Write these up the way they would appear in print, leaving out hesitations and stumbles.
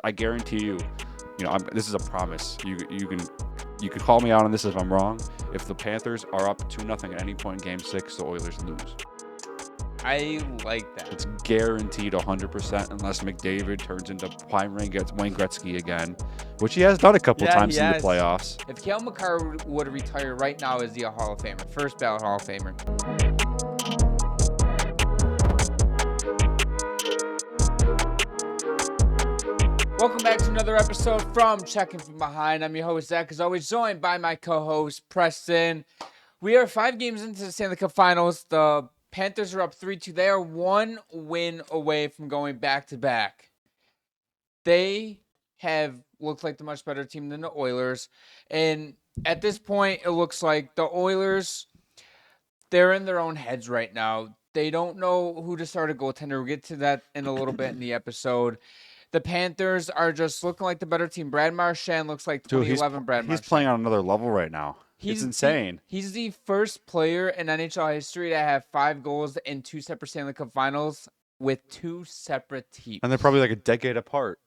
I guarantee you, this is a promise. You can call me out on this if I'm wrong. If the Panthers are up 2-0 at any point in Game 6, the Oilers lose. I like that. It's guaranteed 100% unless McDavid turns into prime Wayne Gretzky again, which he has done a couple times in the playoffs. If Cale Makar would retire right now, is he a Hall of Famer? First ballot Hall of Famer. Welcome back to another episode from Checking From Behind. I'm your host, Zach, as always, joined by my co-host, Preston. We are 5 games into the Stanley Cup Finals. The Panthers are up 3-2. They are 1 win away from going back-to-back. They have looked like the much better team than the Oilers. And at this point, it looks like the Oilers, they're in their own heads right now. They don't know who to start a goaltender. We'll get to that in a little bit in the episode. The Panthers are just looking like the better team. Brad Marchand looks like 2011 Brad Marchand. He's playing on another level right now. It's insane. He's the first player in NHL history to have 5 goals in 2 separate Stanley Cup Finals with 2 separate teams. And they're probably like a decade apart.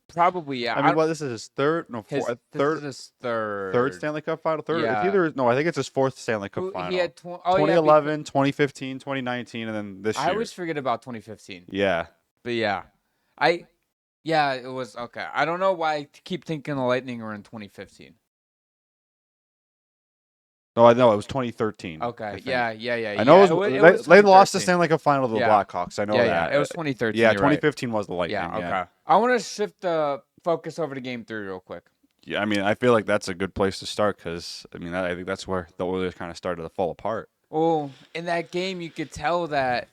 Probably, yeah. I mean, this is his third? No, fourth. This is his third. Third Stanley Cup Final? Third? Yeah. I think it's his 4th Stanley Cup Final. He had 2011, 2015, 2019, and then this year. I always forget about 2015. Yeah. But yeah. Yeah, it was okay. I don't know why I keep thinking the Lightning were in 2015. No, I know it was 2013. Okay, yeah. I know they lost the Stanley Cup Final to the Blackhawks. I know that. Yeah, it was 2013. Yeah, 2015 was the Lightning. Yeah, okay. I want to shift the focus over to Game 3 real quick. Yeah, I mean, I feel like that's a good place to start because, I mean, I think that's where the Oilers kind of started to fall apart. Well, in that game, you could tell that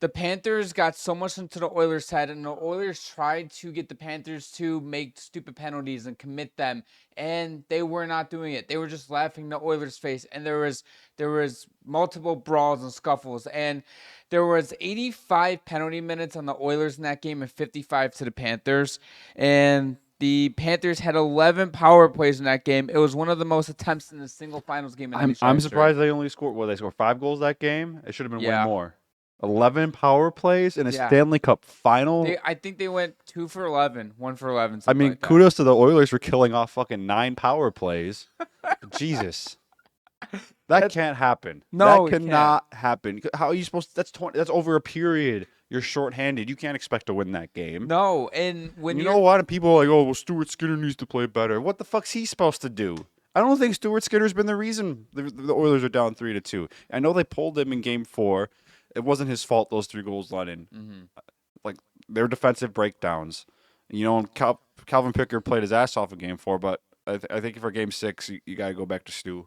the Panthers got so much into the Oilers' head, and the Oilers tried to get the Panthers to make stupid penalties and commit them, and they were not doing it. They were just laughing in the Oilers' face, and there was multiple brawls and scuffles, and there was 85 penalty minutes on the Oilers in that game and 55 to the Panthers, and the Panthers had 11 power plays in that game. It was one of the most attempts in a single finals game in NHL I'm surprised they only scored. They scored 5 goals that game. It should have been way more. 11 power plays in a Stanley Cup Final. I think they went 2 for 11, 1 for 11. I mean, kudos to the Oilers for killing off fucking 9 power plays. Jesus, that can't happen. No, that cannot happen. How are you supposed to? That's over a period. You're shorthanded. You can't expect to win that game. No, and when you know a lot of people are like, oh, well, Stuart Skinner needs to play better. What the fuck's he supposed to do? I don't think Stuart Skinner's been the reason the Oilers are down 3-2. I know they pulled him in Game 4. It wasn't his fault those 3 goals let in. Mm-hmm. Like, they're defensive breakdowns. And Calvin Pickard played his ass off in Game 4, but I think for Game 6, you got to go back to Stu.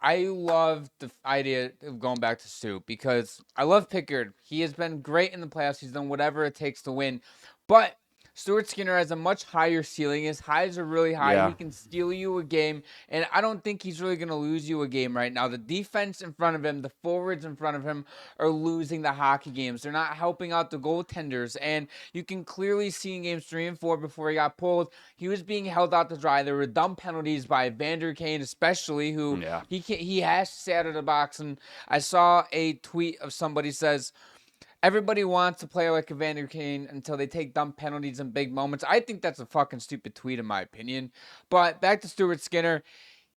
I love the idea of going back to Stu because I love Pickard. He has been great in the playoffs. He's done whatever it takes to win. But Stuart Skinner has a much higher ceiling. His highs are really high. Yeah. He can steal you a game, and I don't think he's really going to lose you a game right now. The defense in front of him, the forwards in front of him are losing the hockey games. They're not helping out the goaltenders, and you can clearly see in games 3 and 4 before he got pulled, he was being held out to dry. There were dumb penalties by Vander Kane especially, who he has to stay out of the box, and I saw a tweet of somebody says, everybody wants to play like Evander Kane until they take dumb penalties in big moments. I think that's a fucking stupid tweet in my opinion. But back to Stuart Skinner.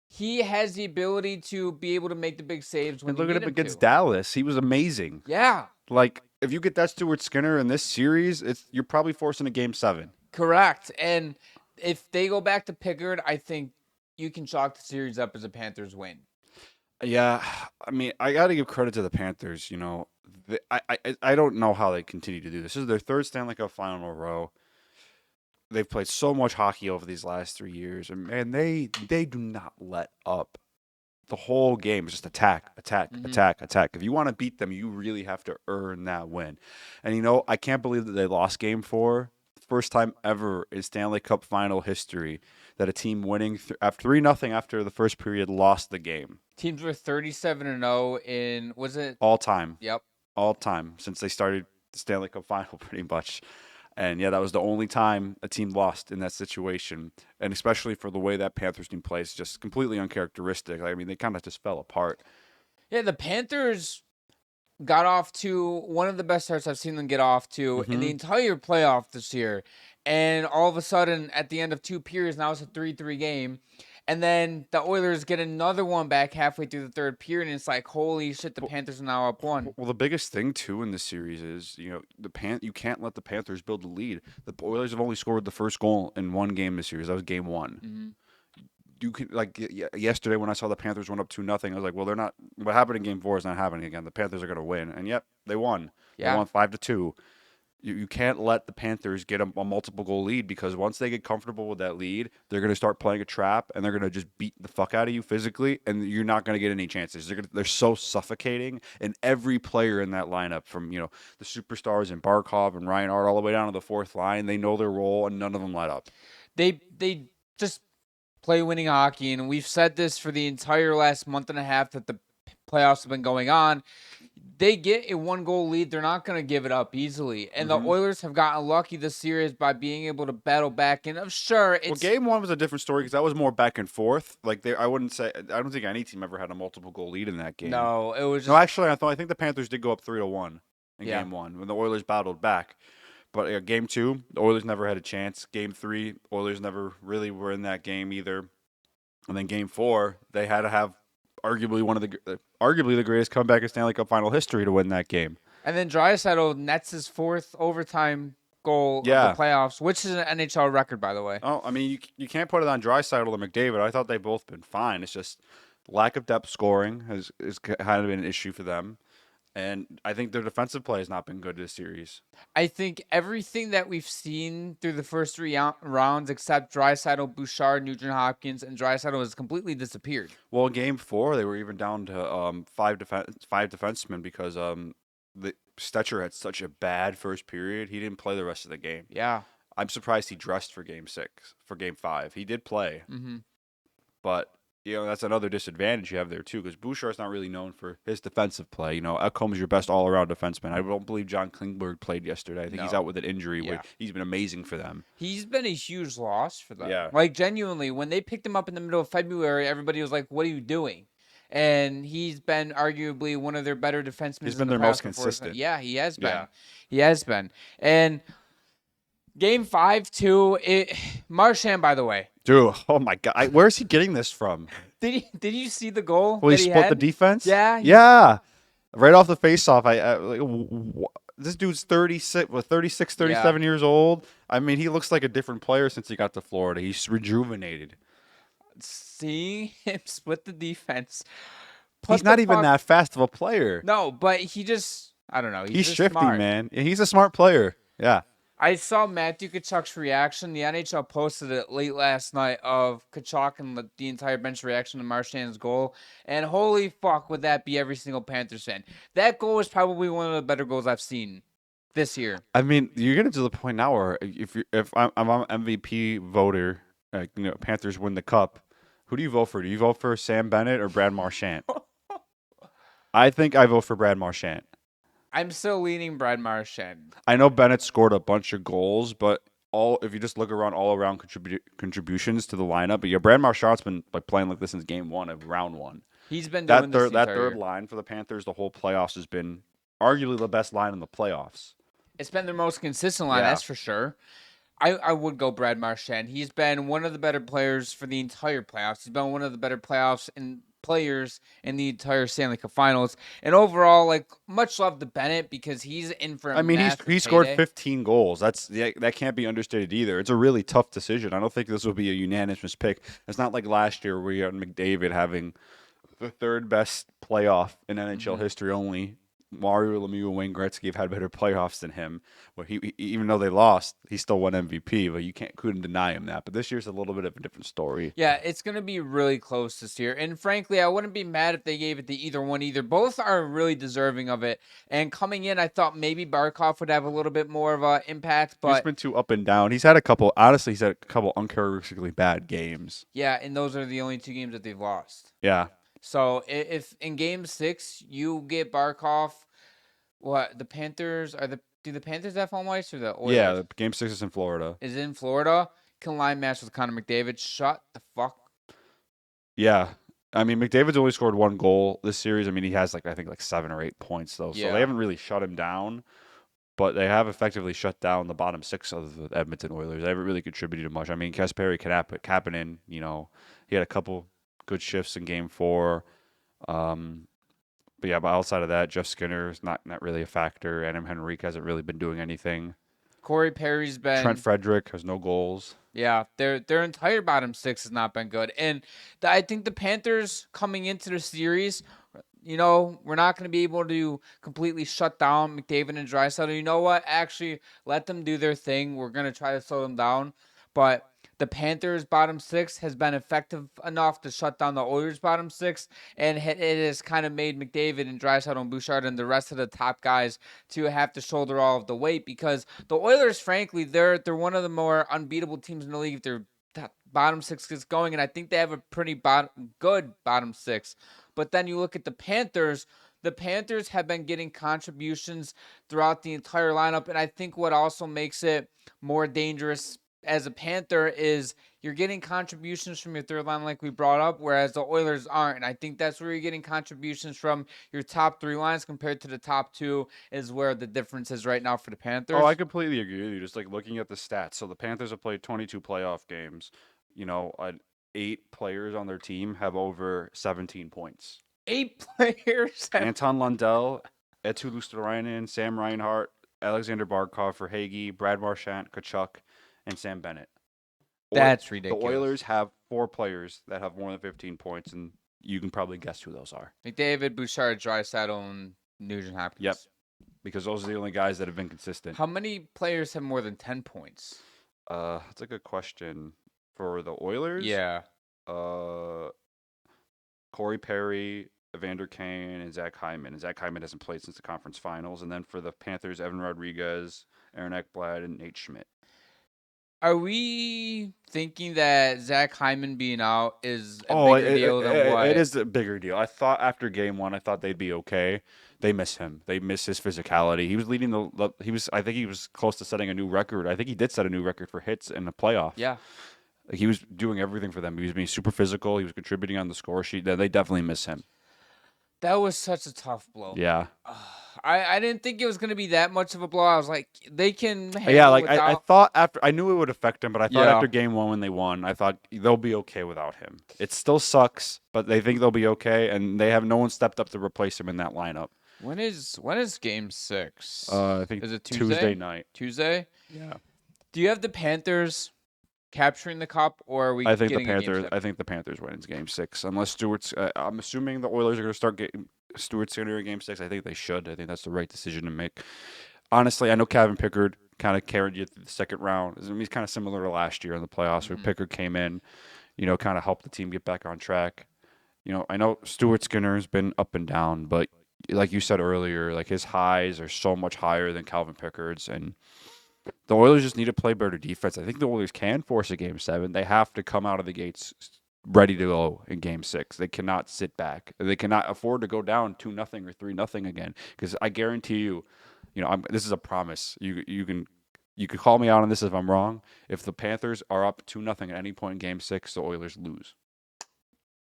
He has the ability to be able to make the big saves when you need him to. Look at him against Dallas. He was amazing. Yeah. Like, if you get that Stuart Skinner in this series, you're probably forcing a Game 7. Correct. And if they go back to Pickard, I think you can chalk the series up as a Panthers win. Yeah. I mean, I got to give credit to the Panthers, I don't know how they continue to do this. This is their 3rd Stanley Cup Final in a row. They've played so much hockey over these last 3 years, and man, they do not let up. The whole game is just attack. If you want to beat them, you really have to earn that win. And I can't believe that they lost Game 4. First time ever in Stanley Cup Final history that a team winning after 3-0 after the first period lost the game. Teams were 37-0 in, was it? All time. Yep. All time since they started the Stanley Cup Final, pretty much. And, that was the only time a team lost in that situation. And especially for the way that Panthers team plays, just completely uncharacteristic. I mean, they kind of just fell apart. Yeah, the Panthers got off to one of the best starts I've seen them get off to in the entire playoff this year. And all of a sudden, at the end of 2 periods, now it's a 3-3 game. And then the Oilers get another one back halfway through the third period, and it's like, holy shit, the Panthers are now up 1. Well, the biggest thing too in this series is you can't let the Panthers build the lead. The Oilers have only scored the first goal in one game this series. That was game 1. You can yesterday when I saw the Panthers went up 2-0, I was like, well, they're not. What happened in game 4 is not happening again. The Panthers are going to win, and yep, they won. Yeah. They won 5-2. You can't let the Panthers get a multiple goal lead, because once they get comfortable with that lead, they're going to start playing a trap, and they're going to just beat the fuck out of you physically, and you're not going to get any chances. They're so suffocating, and every player in that lineup, from the superstars and Barkov and Ryan Hart all the way down to the fourth line, they know their role, and none of them let up. They just play winning hockey, and we've said this for the entire last month and a half that the playoffs have been going on. They get a 1-goal lead. They're not going to give it up easily. And the Oilers have gotten lucky this series by being able to battle back. And I'm sure it's... Well, game 1 was a different story because that was more back and forth. Like, I don't think any team ever had a multiple goal lead in that game. No, it was just... No, actually, I think the Panthers did go up 3-1 in game 1 when the Oilers battled back. But game 2, the Oilers never had a chance. Game 3, Oilers never really were in that game either. And then game 4, they had to have arguably the greatest comeback in Stanley Cup Final history to win that game. And then Draisaitl nets his 4th overtime goal of the playoffs, which is an NHL record, by the way. Oh, I mean, you can't put it on Draisaitl or McDavid. I thought they've both been fine. It's just lack of depth scoring has kind of been an issue for them. And I think their defensive play has not been good this series. I think everything that we've seen through the first 3 rounds, except Draisaitl, Bouchard, Nugent Hopkins, and Draisaitl, has completely disappeared. Well, in game 4, they were even down to 5 defensemen because the Stetcher had such a bad first period. He didn't play the rest of the game. Yeah. I'm surprised he dressed for game 5. He did play. But that's another disadvantage you have there, too, because Bouchard's not really known for his defensive play. Ekholm is your best all-around defenseman. I don't believe John Klingberg played yesterday. I think he's out with an injury. Where he's been amazing for them. He's been a huge loss for them. Yeah. Like, genuinely, when they picked him up in the middle of February, everybody was like, what are you doing? And he's been arguably one of their better defensemen. He's been their most consistent. Yeah, he has been. Yeah. He has been. And game 5, too, Marchand, by the way. Dude, oh my God. Where is he getting this from? Did you see the goal? Well, he split the defense? Yeah. Yeah. Right off the faceoff, this dude's 36, 37 years old. I mean, he looks like a different player since he got to Florida. He's rejuvenated. Seeing him split the defense. He's not even that fast of a player. No, but he just, I don't know. He's shifty, smart. man. He's a smart player. Yeah. I saw Matthew Tkachuk's reaction. The NHL posted it late last night of Tkachuk and the entire bench reaction to Marchand's goal. And holy fuck, would that be every single Panthers fan. That goal is probably one of the better goals I've seen this year. I mean, you're getting to the point now where if I'm an MVP voter, Panthers win the cup, who do you vote for? Do you vote for Sam Bennett or Brad Marchand? I think I vote for Brad Marchand. I'm still leaning Brad Marchand. I know Bennett scored a bunch of goals, but if you just look around all around contributions to the lineup, but Brad Marchand's been playing like this since game 1 of round 1. He's been doing that third line for the Panthers the whole playoffs has been arguably the best line in the playoffs. It's been their most consistent line, that's for sure. I would go Brad Marchand. He's been one of the better players for the entire playoffs. He's been one of the better players in the entire Stanley Cup Finals. And overall, much love to Bennett because he's in for he scored 15 goals. That can't be understated either. It's a really tough decision. I don't think this will be a unanimous pick. It's not like last year where you had McDavid having the 3rd best playoff in NHL history only. Mario Lemieux and Wayne Gretzky have had better playoffs than him. But he even though they lost, he still won MVP. But you couldn't deny him that. But this year's a little bit of a different story. Yeah, it's going to be really close this year. And frankly, I wouldn't be mad if they gave it to either one either. Both are really deserving of it. And coming in, I thought maybe Barkov would have a little bit more of an impact. But he's been too up and down. He's had a couple uncharacteristically bad games. Yeah, and those are the only 2 games that they've lost. Yeah. So if in game 6 you get Barkov, the Panthers do the Panthers have home ice or the Oilers? Yeah, game 6 is in Florida. Is in Florida. Can line match with Connor McDavid. Shut the fuck. Yeah. I mean, McDavid's only scored 1 goal this series. I mean, he has I think 7 or 8 points though, so Yeah. they haven't really shut him down. But they have effectively shut down the bottom 6 of the Edmonton Oilers. They haven't really contributed much. I mean, Kasperi Kapanen, he had a couple good shifts in Game 4. But yeah, but outside of that, Jeff Skinner is not really a factor. Adam Henrique hasn't really been doing anything. Corey Perry's been. Trent Frederick has no goals. Yeah, their entire bottom 6 has not been good. And I think the Panthers coming into the series, we're not going to be able to completely shut down McDavid and Draisaitl. You know what? Actually, let them do their thing. We're going to try to slow them down. But the Panthers' bottom 6 has been effective enough to shut down the Oilers' bottom 6, and it has kind of made McDavid and Draisaitl and Bouchard and the rest of the top guys to have to shoulder all of the weight, because the Oilers, frankly, they're one of the more unbeatable teams in the league if their bottom 6 gets going, and I think they have a pretty good bottom 6. But then you look at the Panthers have been getting contributions throughout the entire lineup, and I think what also makes it more dangerous as a Panther is you're getting contributions from your third line like we brought up, whereas the Oilers aren't. And I think that's where you're getting contributions from your top 3 lines compared to the top 2 is where the difference is right now for the Panthers. Oh, I completely agree with you. Just looking at the stats. So the Panthers have played 22 playoff games. 8 players on their team have over 17 points. 8 players? Anton Lundell, Eetu Luostarinen, Sam Reinhart, Alexander Barkov for Hagee, Brad Marchand, Kachuk, and Sam Bennett. That's ridiculous. The Oilers have 4 players that have more than 15 points, and you can probably guess who those are. McDavid, Bouchard, Draisaitl, and Nugent Hopkins. Yep, because those are the only guys that have been consistent. How many players have more than 10 points? That's a good question. For the Oilers? Yeah. Corey Perry, Evander Kane, and Zach Hyman. And Zach Hyman hasn't played since the conference finals. And then for the Panthers, Evan Rodriguez, Aaron Ekblad, and Nate Schmidt. Are we thinking that Zach Hyman being out is a bigger deal than what? It is a bigger deal. I thought after Game 1, I thought they'd be okay. They miss him. They miss his physicality. He was leading I think he was close to setting a new record. I think he did set a new record for hits in the playoffs. Yeah. He was doing everything for them. He was being super physical. He was contributing on the score sheet. They definitely miss him. That was such a tough blow. Yeah. I didn't think it was going to be that much of a blow. I was like, they can handle it without... I thought I knew it would affect him, but I thought after Game 1 when they won, I thought they'll be okay without him. It still sucks, but they think they'll be okay, and they have no one stepped up to replace him in that lineup. When is Game 6? I think is it Tuesday night. Tuesday? Yeah. Do you have the Panthers capturing the cup, or are we? I think the Panthers win in Game 6, unless Stewart's. I'm assuming the Oilers are going to start getting Stewart's going to in Game 6. I think they should. I think that's the right decision to make. Honestly, I know Kevin Pickard kind of carried you through the second round. I mean, he's kind of similar to last year in the playoffs, where Pickard came in, kind of helped the team get back on track. I know Stuart Skinner has been up and down, but like you said earlier, like his highs are so much higher than Calvin Pickard's, and the Oilers just need to play better defense. I think the Oilers can force a Game 7. They have to come out of the gates ready to go in Game 6. They cannot sit back. They cannot afford to go down 2-0 or 3-0 again. Because I guarantee you, this is a promise. You can call me out on this if I'm wrong. If the Panthers are up 2-0 at any point in Game 6, the Oilers lose.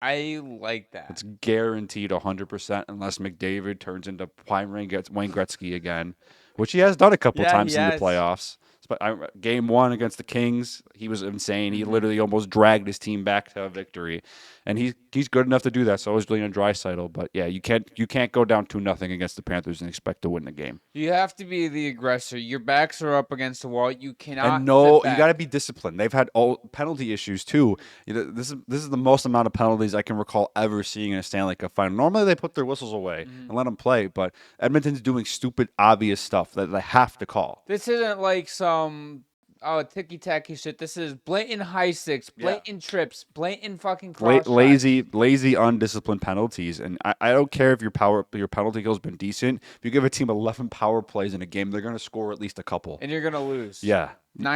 I like that. It's guaranteed 100% unless McDavid turns into prime Wayne Gretzky again, which he has done a couple times in the playoffs. But Game 1 against the Kings, he was insane. He literally almost dragged his team back to a victory, and he's good enough to do that. So is Leon Draisaitl. But yeah, you can't go down 2-0 against the Panthers and expect to win the game. You have to be the aggressor. Your backs are up against the wall. You cannot. And you got to be disciplined. They've had all penalty issues too. This is the most amount of penalties I can recall ever seeing in a Stanley Cup Final. Normally they put their whistles away and let them play, but Edmonton's doing stupid, obvious stuff that they have to call. This isn't like some ticky-tacky shit. This is blatant high sticks, blatant trips, blatant fucking cross lazy, undisciplined penalties. And I don't care if your penalty kill has been decent. If you give a team 11 power plays in a game, they're going to score at least a couple. And you're going to lose. Yeah.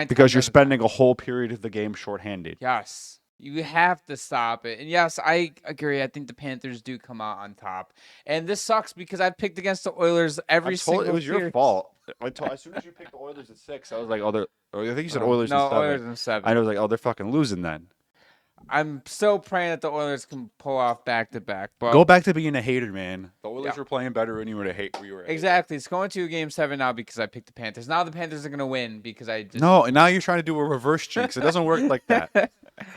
Because you're spending a whole period of the game shorthanded. Yes. You have to stop it. And yes, I agree. I think the Panthers do come out on top. And this sucks because I picked against the Oilers every single year. It was your fault. As soon as you picked the Oilers at 6, I was like, I think you said Oilers in 7. Oilers in 7. I was like, they're fucking losing then. I'm still praying that the Oilers can pull off back-to-back. But Go back to being a hater, man. The Oilers Yeah. were playing better when you were a hater. exactly, it's going to a Game 7 now because I picked the Panthers. Now the Panthers are going to win because I just... No, and now you're trying to do a reverse jinx. It doesn't work like that.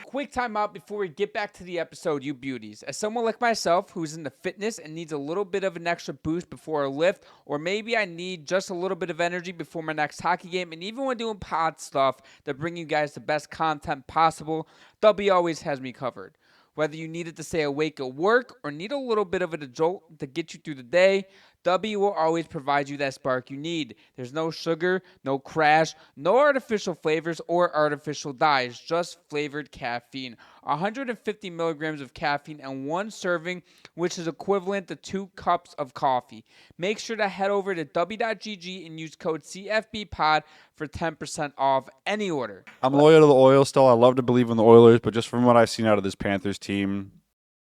Quick timeout before we get back to the episode, you beauties. As someone like myself who's into fitness and needs a little bit of an extra boost before a lift, or maybe I need just a little bit of energy before my next hockey game, and even when doing pod stuff to bring you guys the best content possible, W always has me covered. Whether you need it to stay awake at work or need a little bit of a jolt to get you through the day, W will always provide you that spark you need. There's no sugar, no crash, no artificial flavors or artificial dyes, just flavored caffeine. 150 milligrams of caffeine and one serving, which is equivalent to 2 cups of coffee. Make sure to head over to w.gg and use code CFBPOD for 10% off any order. I'm loyal to the Oilers still. I love to believe in the Oilers, but just from what I've seen out of this Panthers team,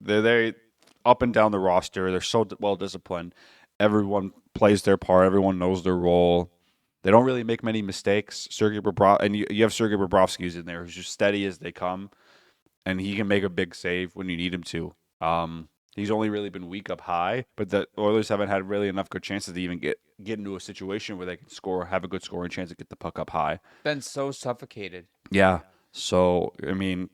they're up and down the roster. They're so well disciplined. Everyone plays their part. Everyone knows their role. They don't really make many mistakes. And you have Sergei Bobrovsky in there who's just steady as they come, and he can make a big save when you need him to. He's only really been weak up high, but the Oilers haven't had really enough good chances to even get into a situation where they can score, have a good scoring chance to get the puck up high. Been so suffocated. Yeah. So, I mean,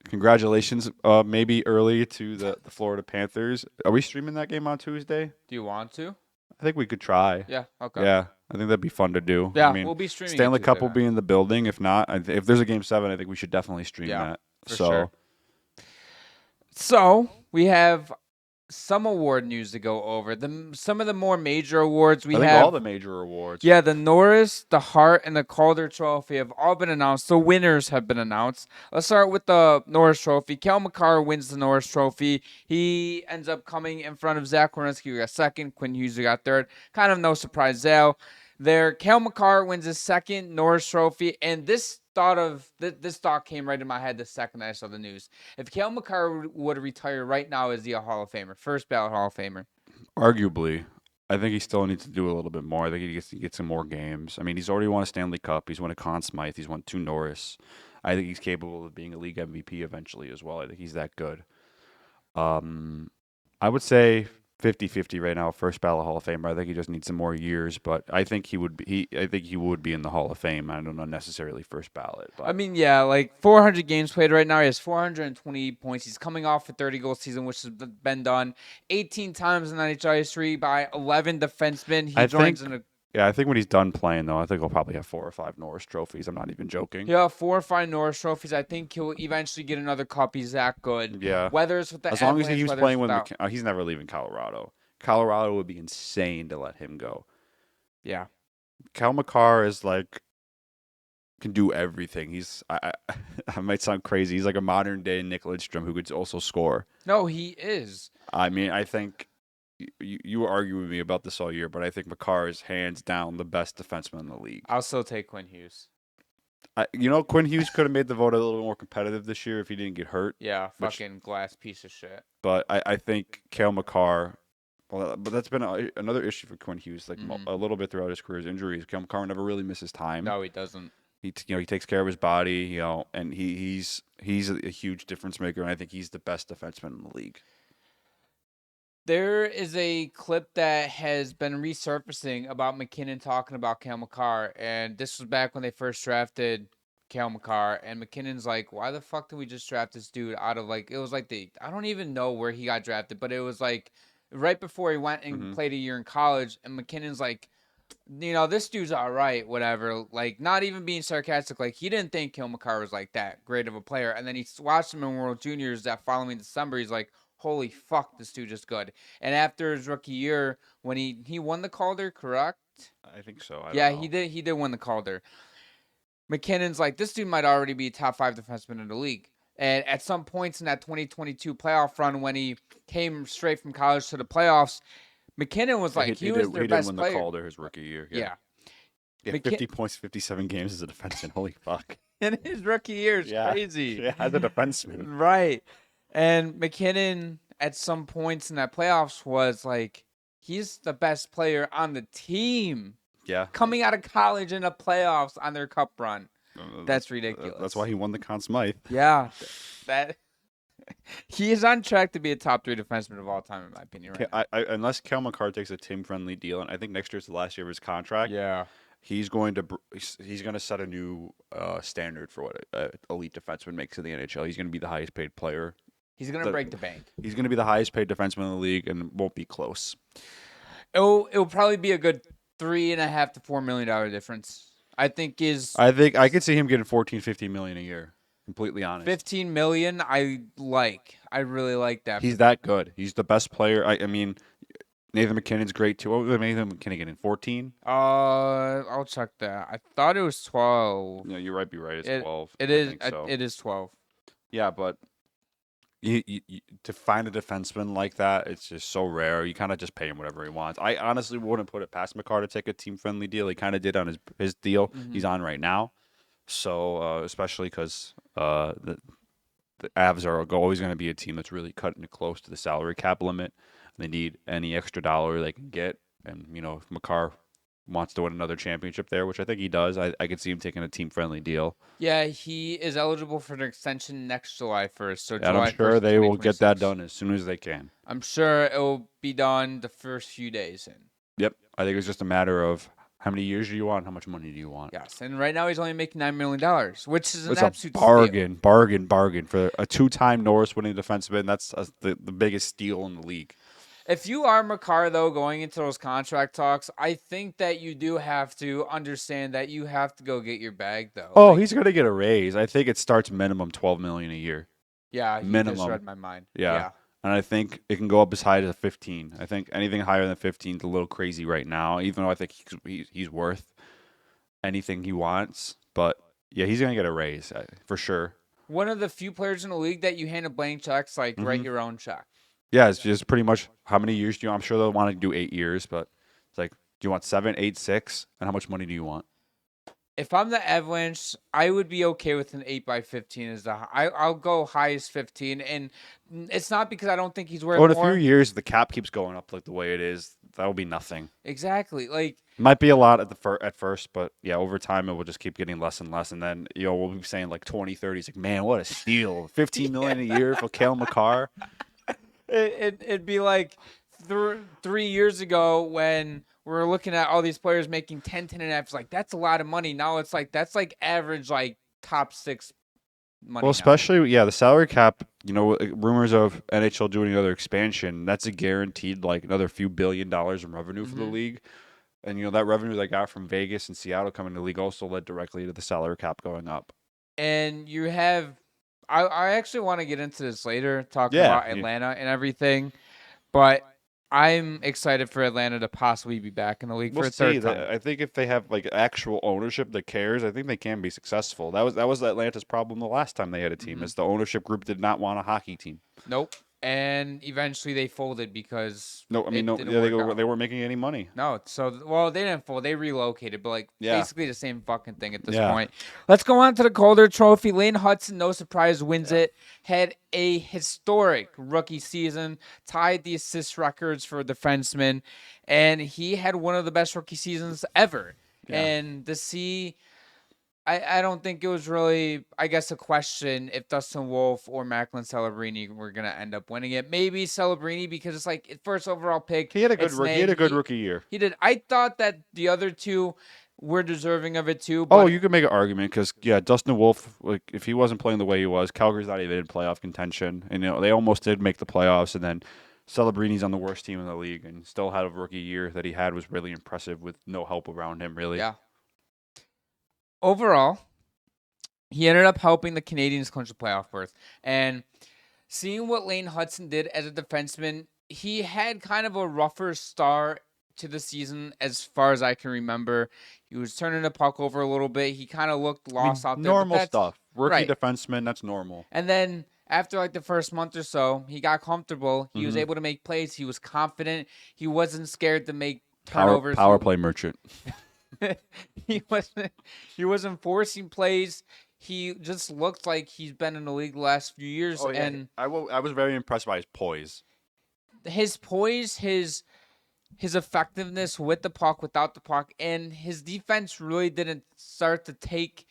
congratulations maybe early to the Florida Panthers. Are we streaming that game on Tuesday? Do you want to? I think we could try. Yeah, okay. Yeah, I think that'd be fun to do. Yeah, I mean, we'll be streaming. Stanley Cup will be in the building. If not, if there's a Game 7, I think we should definitely stream that. For sure. So we have some award news to go over. Some of the more major awards we I think have. all the major awards. Yeah, the Norris, the Hart, and the Calder Trophy have all been announced. The winners have been announced. Let's start with the Norris Trophy. Cale Makar wins the Norris Trophy. He ends up coming in front of Zach Werenski, who got second. Quinn Hughes, who got third. Kind of no surprise there. Cale Makar wins his second Norris Trophy, and this thought came right in my head the second I saw the news. If Cale Makar would retire right now, is he a Hall of Famer? First ballot Hall of Famer? Arguably. I think he still needs to do a little bit more. I think he needs to get some more games. I mean, he's already won a Stanley Cup. He's won a Conn Smythe. He's won 2 Norris. I think he's capable of being a league MVP eventually as well. I think he's that good. I would say 50-50 right now, first ballot Hall of Famer. I think he just needs some more years, but I think he would be. I think he would be in the Hall of Fame. I don't know necessarily first ballot. But. I mean, yeah, like 400 games played right now. He has 420 points. He's coming off a 30-goal season, which has been done 18 times in NHL history by 11 defensemen. I think when he's done playing, though, I think he'll probably have 4 or 5 Norris trophies. I'm not even joking. Yeah, 4 or 5 Norris trophies. I think he'll eventually get another cup. He's that good. Yeah. Whether it's with the as long as he was playing with, he's never leaving Colorado. Colorado would be insane to let him go. Yeah. Cale Makar is like can do everything. I might sound crazy. He's like a modern day Nick Lidstrom who could also score. No, he is. I mean, I think. You were arguing with me about this all year, but I think Makar is hands down the best defenseman in the league. I'll still take Quinn Hughes. Quinn Hughes could have made the vote a little more competitive this year if he didn't get hurt. Yeah, fucking glass piece of shit. But I think Cale Makar, but that's been another issue for Quinn Hughes, like a little bit throughout his career, his injuries. Cale Makar never really misses time. No, he doesn't. He takes care of his body, and he's a huge difference maker, and I think he's the best defenseman in the league. There is a clip that has been resurfacing about McKinnon talking about Cale Makar, and this was back when they first drafted Cale Makar, and McKinnon's like, why the fuck did we just draft this dude out of, like, it was like I don't even know where he got drafted, but it was like right before he went and played a year in college, and McKinnon's like, this dude's all right, whatever, like, not even being sarcastic, like, he didn't think Cale Makar was, like, that great of a player, and then he watched him in World Juniors that following December, he's like, holy fuck, this dude is good. And after his rookie year, when he won the Calder, correct? I think so. He did win the Calder. McKinnon's like, this dude might already be a top 5 defenseman in the league. And at some points in that 2022 playoff run, when he came straight from college to the playoffs, McKinnon was like, he was their best player. He did win the Calder his rookie year. Yeah. 50 points, 57 games as a defenseman. Holy fuck. In his rookie year is crazy. Yeah, as a defenseman. Right. And McKinnon, at some points in that playoffs, was like, he's the best player on the team. Yeah. Coming out of college in the playoffs on their cup run. That's ridiculous. That's why he won the Conn Smythe. Yeah, that he is on track to be a top 3 defenseman of all time, in my opinion. Right now. Unless Cale Makar takes a team-friendly deal, and I think next year's the last year of his contract. Yeah. He's going to set a new standard for what an elite defenseman makes in the NHL. He's going to be the highest paid player. He's going to break the bank. He's going to be the highest paid defenseman in the league, and won't be close. It'll probably be a good $3.5 to $4 million difference. I think I could see him getting 14, 15 million a year. Completely honest. 15 million. I really like that. He's that good. He's the best player. I mean, Nathan McKinnon's great too. What was Nathan McKinnon getting? 14? I'll check that. I thought it was 12. No, you might be right. It's 12. It is. So. It is 12. Yeah, but you, to find a defenseman like that, it's just so rare. You kind of just pay him whatever he wants. I honestly wouldn't put it past Makar to take a team-friendly deal. He kind of did on his deal he's on right now. So, especially because the Avs are always going to be a team that's really cutting it close to the salary cap limit. They need any extra dollar they can get. And, if Makar wants to win another championship there, which I think he does, I could see him taking a team-friendly deal. Yeah, he is eligible for an extension next July 1st. So and I'm sure they will get that done as soon as they can. I'm sure it will be done the first few days in. Yep. I think it's just a matter of how many years do you want, how much money do you want. Yes, and right now he's only making $9 million, which is an absolute bargain, bargain for a 2-time Norris winning defenseman. That's the biggest steal in the league. If you are Makar, though, going into those contract talks, I think that you do have to understand that you have to go get your bag, though. Oh, he's going to get a raise. I think it starts minimum $12 million a year. Yeah, you minimum. Just read my mind. Yeah. And I think it can go up as high as 15. I think anything higher than 15 is a little crazy right now, even though I think he's worth anything he wants. But, yeah, he's going to get a raise for sure. One of the few players in the league that you hand a blank checks, write your own check. Yeah, it's just pretty much how many years do you want? I'm sure they'll want to do 8 years, but it's like, do you want 7, 8, 6? And how much money do you want? If I'm the Avalanche, I would be okay with an 8x15. I'll go high as 15, and it's not because I don't think he's worth more. In a few years, the cap keeps going up like the way it is. That will be nothing. Exactly. Might be a lot at first, but yeah, over time it will just keep getting less and less, and then we'll be saying like 2030. It's like, man, what a steal! 15 million a year for Cale Makar. It'd be like 3 years ago when we were looking at all these players making 10 and a half. It's like, that's a lot of money. Now it's like, that's like average, like top 6 money. Well, especially, the salary cap, rumors of NHL doing another expansion, that's a guaranteed like another few $1 billion in revenue for the league. And, that revenue they got from Vegas and Seattle coming to the league also led directly to the salary cap going up. And you have... I actually want to get into this later, talking about Atlanta and everything, but I'm excited for Atlanta to possibly be back in the league for a third time. I think if they have like actual ownership that cares, I think they can be successful. That was Atlanta's problem the last time they had a team, is the ownership group did not want a hockey team. Nope. And eventually they folded because they weren't making any money. No, they didn't fold. They relocated, but basically the same fucking thing at this point. Let's go on to the Calder Trophy. Lane Hutson, no surprise, wins it. Had a historic rookie season, tied the assist records for defensemen, and he had one of the best rookie seasons ever. Yeah. And to see... I don't think it was really, I guess, a question if Dustin Wolf or Macklin Celebrini were going to end up winning it. Maybe Celebrini because it's like first overall pick. He had a good rookie year. He did. I thought that the other two were deserving of it too. But you could make an argument because, Dustin Wolf, if he wasn't playing the way he was, Calgary's not even in playoff contention. And, they almost did make the playoffs. And then Celebrini's on the worst team in the league and still had a rookie year that he had was really impressive with no help around him, really. Yeah. Overall, he ended up helping the Canadiens clinch the playoff berth. And seeing what Lane Hutson did as a defenseman, he had kind of a rougher start to the season as far as I can remember. He was turning the puck over a little bit. He kind of looked lost out there. Normal stuff. Rookie defenseman, that's normal. And then after the first month or so, he got comfortable. He was able to make plays. He was confident. He wasn't scared to make turnovers. Power play merchant. He wasn't forcing plays. He just looked like he's been in the league the last few years. Oh, yeah. And I was very impressed by his poise. His poise, his effectiveness with the puck, without the puck, and his defense really didn't start to take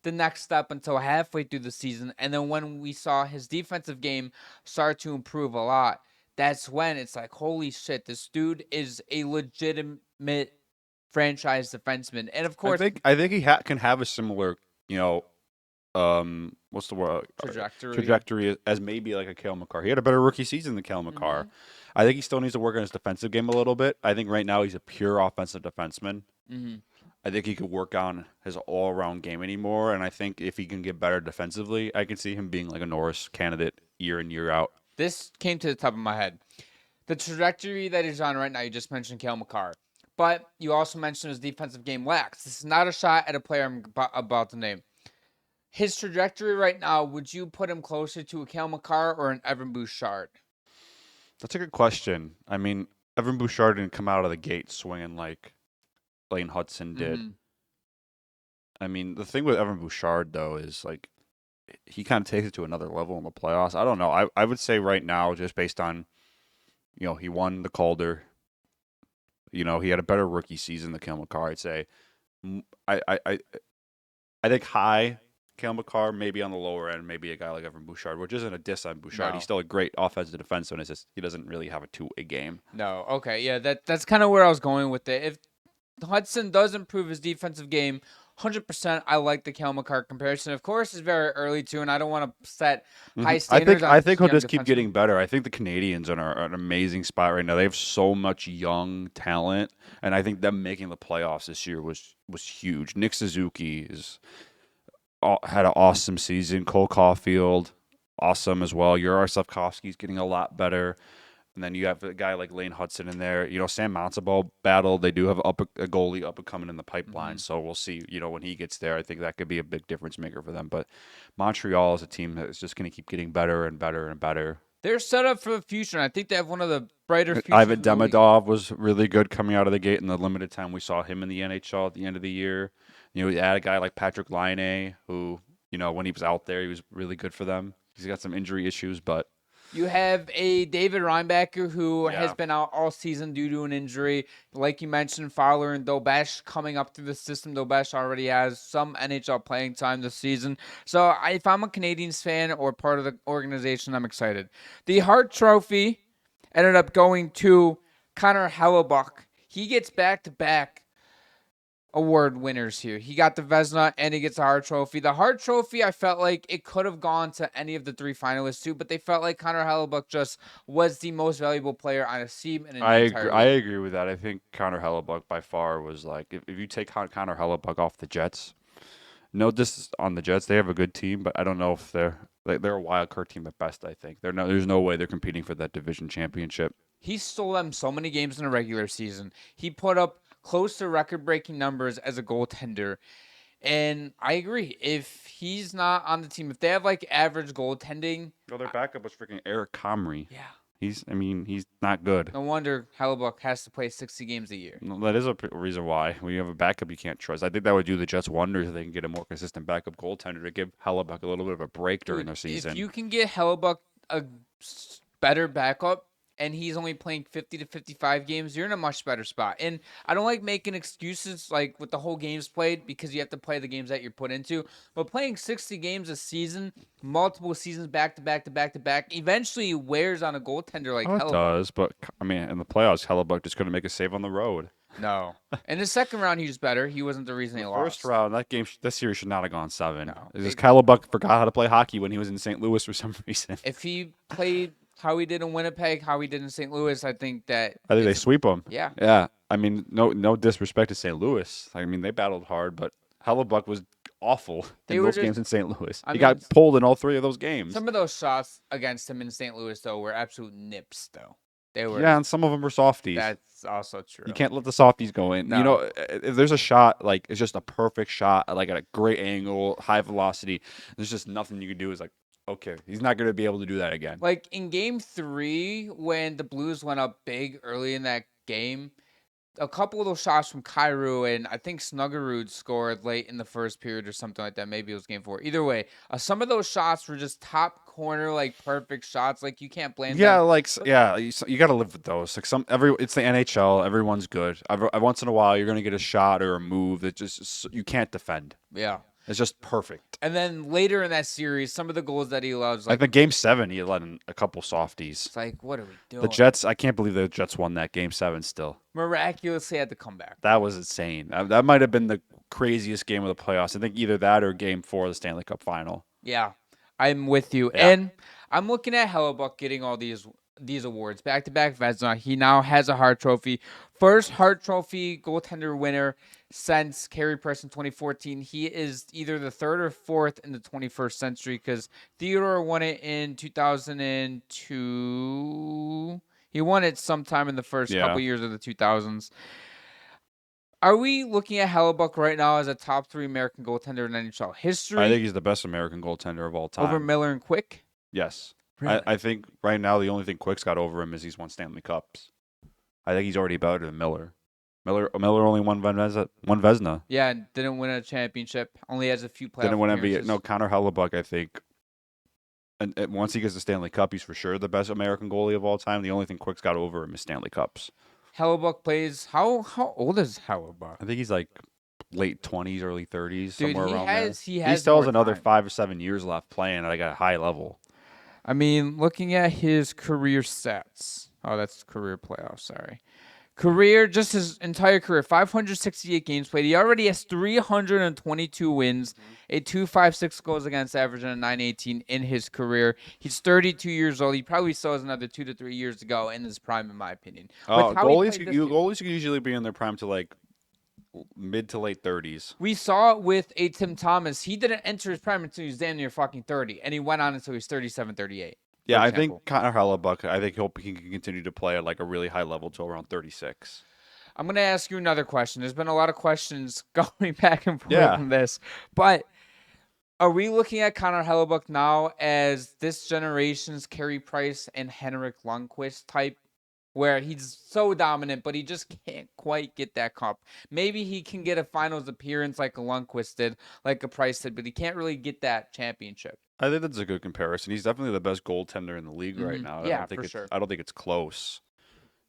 the next step until halfway through the season. And then when we saw his defensive game start to improve a lot, that's when it's like, holy shit, this dude is a legitimate franchise defenseman. And of course, I think he can have a similar, you know, what's the word? Trajectory as maybe like a Cale Makar. He had a better rookie season than Cale Makar. I think he still needs to work on his defensive game a little bit. I think right now he's a pure offensive defenseman. I think he could work on his all-around game anymore, and I think if he can get better defensively, I can see him being like a Norris candidate year in, year out. This came to the top of my head. The trajectory that he's on right now, you just mentioned Cale Makar, but you also mentioned his defensive game lacks. This is not a shot at a player I'm about to name. His trajectory right now, would you put him closer to a Cale Makar or an Evan Bouchard? That's a good question. I mean, Evan Bouchard didn't come out of the gate swinging like Lane Hudson did. I mean, the thing with Evan Bouchard, though, is like he kind of takes it to another level in the playoffs. I don't know. I would say right now, just based on, you know, he won the Calder. You know, he had a better rookie season than Cale Makar, I'd say. I think high Cale Makar, maybe on the lower end, maybe a guy like Evan Bouchard, which isn't a diss on Bouchard. No. He's still a great offensive defenseman. It's just he doesn't really have a two-way game. No, okay, yeah, that's kind of where I was going with it. If Hudson does improve his defensive game, 100%, I like the Cale Makar comparison. Of course, it's very early too, and I don't want to set high standards. I think he'll just keep getting better. I think the Canadians are an amazing spot right now. They have so much young talent, and I think them making the playoffs this year was huge. Nick Suzuki had an awesome season. Cole Caulfield, awesome as well. Yuri Slafkovsky's getting a lot better. And then you have a guy like Lane Hudson in there. You know, Sam Montembeault battle. They do have a goalie up and coming in the pipeline. So we'll see, you know, when he gets there. I think that could be a big difference maker for them. But Montreal is a team that is just going to keep getting better and better and better. They're set up for the future, and I think they have one of the brighter futures. Ivan Demidov was really good coming out of the gate in the limited time we saw him in the NHL at the end of the year. You know, we had a guy like Patrick Laine who, you know, when he was out there, he was really good for them. He's got some injury issues, but... You have a David Reinbacher who has been out all season due to an injury. Like you mentioned, Fowler and Dobesh coming up through the system. Dobesh already has some NHL playing time this season. So if I'm a Canadiens fan or part of the organization, I'm excited. The Hart Trophy ended up going to Connor Hellebuyck. He gets back-to-back award winners here. He got the Vezina and he gets the Hart Trophy. The Hart Trophy, I felt like it could have gone to any of the three finalists too, but they felt like Connor Hellebuyck just was the most valuable player on a team. I agree with that. I think Connor Hellebuyck by far was like, if you take Connor Hellebuyck off the Jets, no, this is on the Jets. They have a good team, but I don't know if they're a wild card team at best. I think there's no way they're competing for that division championship. He stole them so many games in a regular season. He put up close to record-breaking numbers as a goaltender. And I agree. If he's not on the team, if they have like average goaltending. Well, their backup was freaking Eric Comrie. Yeah. He's not good. No wonder Hellebuyck has to play 60 games a year. That is a reason why. When you have a backup you can't trust. I think that would do the Jets wonders if they can get a more consistent backup goaltender to give Hellebuyck a little bit of a break during their season. If you can get Hellebuyck a better backup, and he's only playing 50 to 55 games, you're in a much better spot. And I don't like making excuses like with the whole games played because you have to play the games that you're put into. But playing 60 games a season, multiple seasons back to back to back to back, eventually wears on a goaltender like Hellebuyck. It does, but I mean, in the playoffs, Hellebuyck just couldn't make a save on the road. No. In the second round, he was better. He wasn't the reason he lost. First round, this series should not have gone 7. No. It's just Hellebuyck forgot how to play hockey when he was in St. Louis for some reason. If he played how he did in Winnipeg, how he did in St. Louis, I think they sweep him. Yeah. Yeah. I mean, no disrespect to St. Louis. I mean, they battled hard, but Hellebuyck was awful in those games in St. Louis. He got pulled in all 3 of those games. Some of those shots against him in St. Louis, though, were absolute nips, though. They were. Yeah, and some of them were softies. That's also true. You can't let the softies go in. No. You know, if there's a shot, like, it's just a perfect shot, like at a great angle, high velocity, there's just nothing you can do. It's like, okay, he's not going to be able to do that again. Like in Game 3, when the Blues went up big early in that game, a couple of those shots from Kyrou and I think Snuggerud scored late in the first period or something like that. Maybe it was Game 4. Either way, some of those shots were just top corner, like perfect shots. Like you can't blame them. You got to live with those. Like it's the NHL. Everyone's good. Once in a while, you're going to get a shot or a move that just you can't defend. Yeah. It's just perfect. And then later in that series, some of the goals that he allows, I think Game 7, he let in a couple softies. it's like, what are we doing? The Jets, I can't believe the Jets won that Game 7 still. Miraculously had to come back. That was insane. That might have been the craziest game of the playoffs. I think either that or Game 4 of the Stanley Cup Final. Yeah, I'm with you. Yeah. And I'm looking at Hellebuyck getting all these awards. Back-to-back Vezina. He now has a Hart Trophy. First Hart Trophy goaltender winner since Carey Price in 2014. He is either the third or fourth in the 21st century because Theodore won it in 2002. He won it sometime in the first couple years of the 2000s. Are we looking at Hellebuyck right now as a top 3 American goaltender in NHL history? I think he's the best American goaltender of all time. Over Miller and Quick? Yes. Really? I think right now the only thing Quick's got over him is he's won Stanley Cups. I think he's already better than Miller. Miller only won Vezina. Yeah, didn't win a championship. Only has a few playoff Didn't win NBA. appearances. No, Connor Hellebuyck, I think. And once he gets the Stanley Cup, he's for sure the best American goalie of all time. The only thing Quick's got over him is Stanley Cups. Hellebuyck plays. How old is Hellebuyck? I think he's like late 20s, early 30s, Dude, somewhere around there. he still has more another time. 5 or 7 years left playing at a high level. I mean, looking at his career stats. Oh, that's career playoffs. Sorry. Career, just his entire career, 568 games played. He already has 322 wins, a 2.56 goals against average, and a 9.18 in his career. He's 32 years old. He probably still has another 2 to 3 years to go in his prime, in my opinion. Goalies could usually be in their prime to like mid to late 30s. We saw it with a Tim Thomas. He didn't enter his prime until he was damn near fucking 30, and he went on until he was 37, 38. Yeah, I think Connor Hellebuyck, I think he can continue to play at like a really high level till around 36. I'm going to ask you another question. There's been a lot of questions going back and forth on this, but are we looking at Connor Hellebuyck now as this generation's Carey Price and Henrik Lundqvist type, where he's so dominant, but he just can't quite get that cup? Maybe he can get a finals appearance like a Lundqvist did, like a Price did, but he can't really get that championship. I think that's a good comparison. He's definitely the best goaltender in the league right now. Yeah, for sure. I don't think it's close.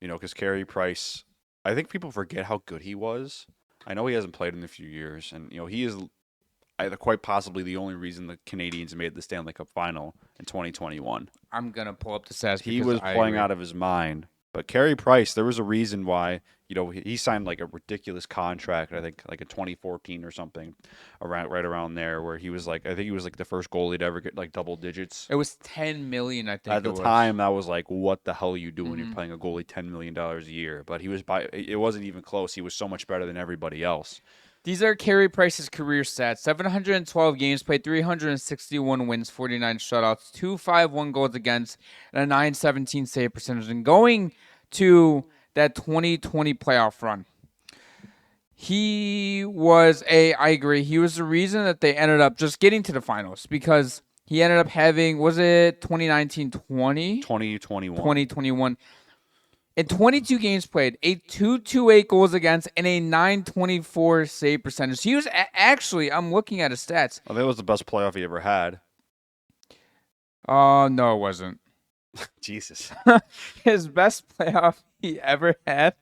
You know, because Carey Price, I think people forget how good he was. I know he hasn't played in a few years, and you know he is quite possibly the only reason the Canadians made the Stanley Cup Final in 2021. I'm gonna pull up the stats. He was playing out of his mind. But Carey Price, there was a reason why, you know, he signed like a ridiculous contract, I think like in 2014 or something, right around there, where he was like, I think he was like the first goalie to ever get like double digits. It was $10 million, I think. At the time, that was like, what the hell are you doing? You're paying a goalie $10 million a year. But it wasn't even close. He was so much better than everybody else. These are Carey Price's career stats: 712 games played, 361 wins, 49 shutouts, 2.51 goals against, and a 9.17 save percentage. And going to that 2020 playoff run, he was I agree, he was the reason that they ended up just getting to the finals because he ended up having, was it 2019-20? 2021. 2021. In 22 games played, a 2.28 goals against and a 9.24 save percentage. He was actually, I'm looking at his stats. I think it was the best playoff he ever had. No, it wasn't. Jesus. His best playoff he ever had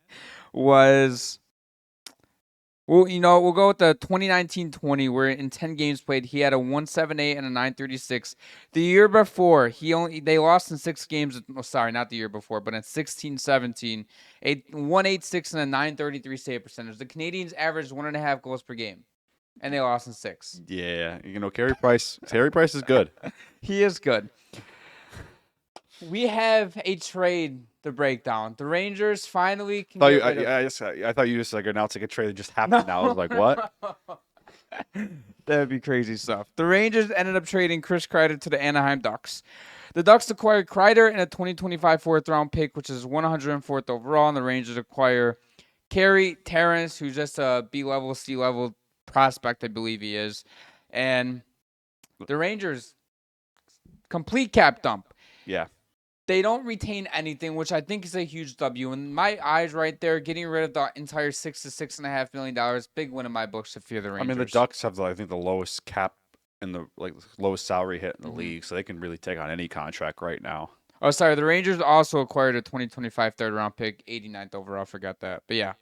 was, well, you know, we'll go with the 2019-20, where in 10 games played, he had a 1.78 and a 9.36. The year before, they lost in 6 games. Oh, sorry, not the year before, but in 16-17, a 1.86 and a 9.33 save percentage. The Canadians averaged 1.5 goals per game, and they lost in 6. Yeah, you know, Carey Price is good. He is good. We have a trade to break down. The Rangers finally can I thought you just like announced like a trade that just happened now. I was like, what? That'd be crazy stuff. The Rangers ended up trading Chris Kreider to the Anaheim Ducks. The Ducks acquired Kreider and a 2025 fourth-round pick, which is 104th overall, and the Rangers acquire Carey Terrence, who's just a B-level, C-level prospect, I believe he is. And the Rangers, complete cap dump. Yeah. They don't retain anything, which I think is a huge W. In my eyes, right there, getting rid of the entire $6 to $6.5 million, big win in my books to fear the Rangers. I mean, the Ducks have, I think, the lowest cap and the lowest salary hit in the league, so they can really take on any contract right now. Oh, sorry. The Rangers also acquired a 2025 third-round pick, 89th overall. Forgot that. But yeah.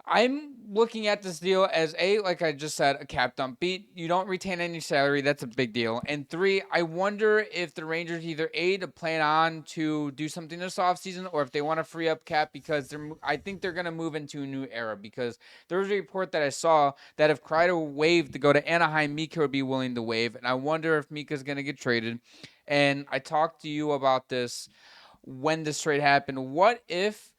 I'm looking at this deal as like I just said, a cap dump. B, you don't retain any salary. That's a big deal. And 3, I wonder if the Rangers either to plan on to do something this offseason or if they want to free up cap because I think they're going to move into a new era because there was a report that I saw that if Kreider waived to go to Anaheim, Mika would be willing to waive. And I wonder if Mika's going to get traded. And I talked to you about this when this trade happened. What if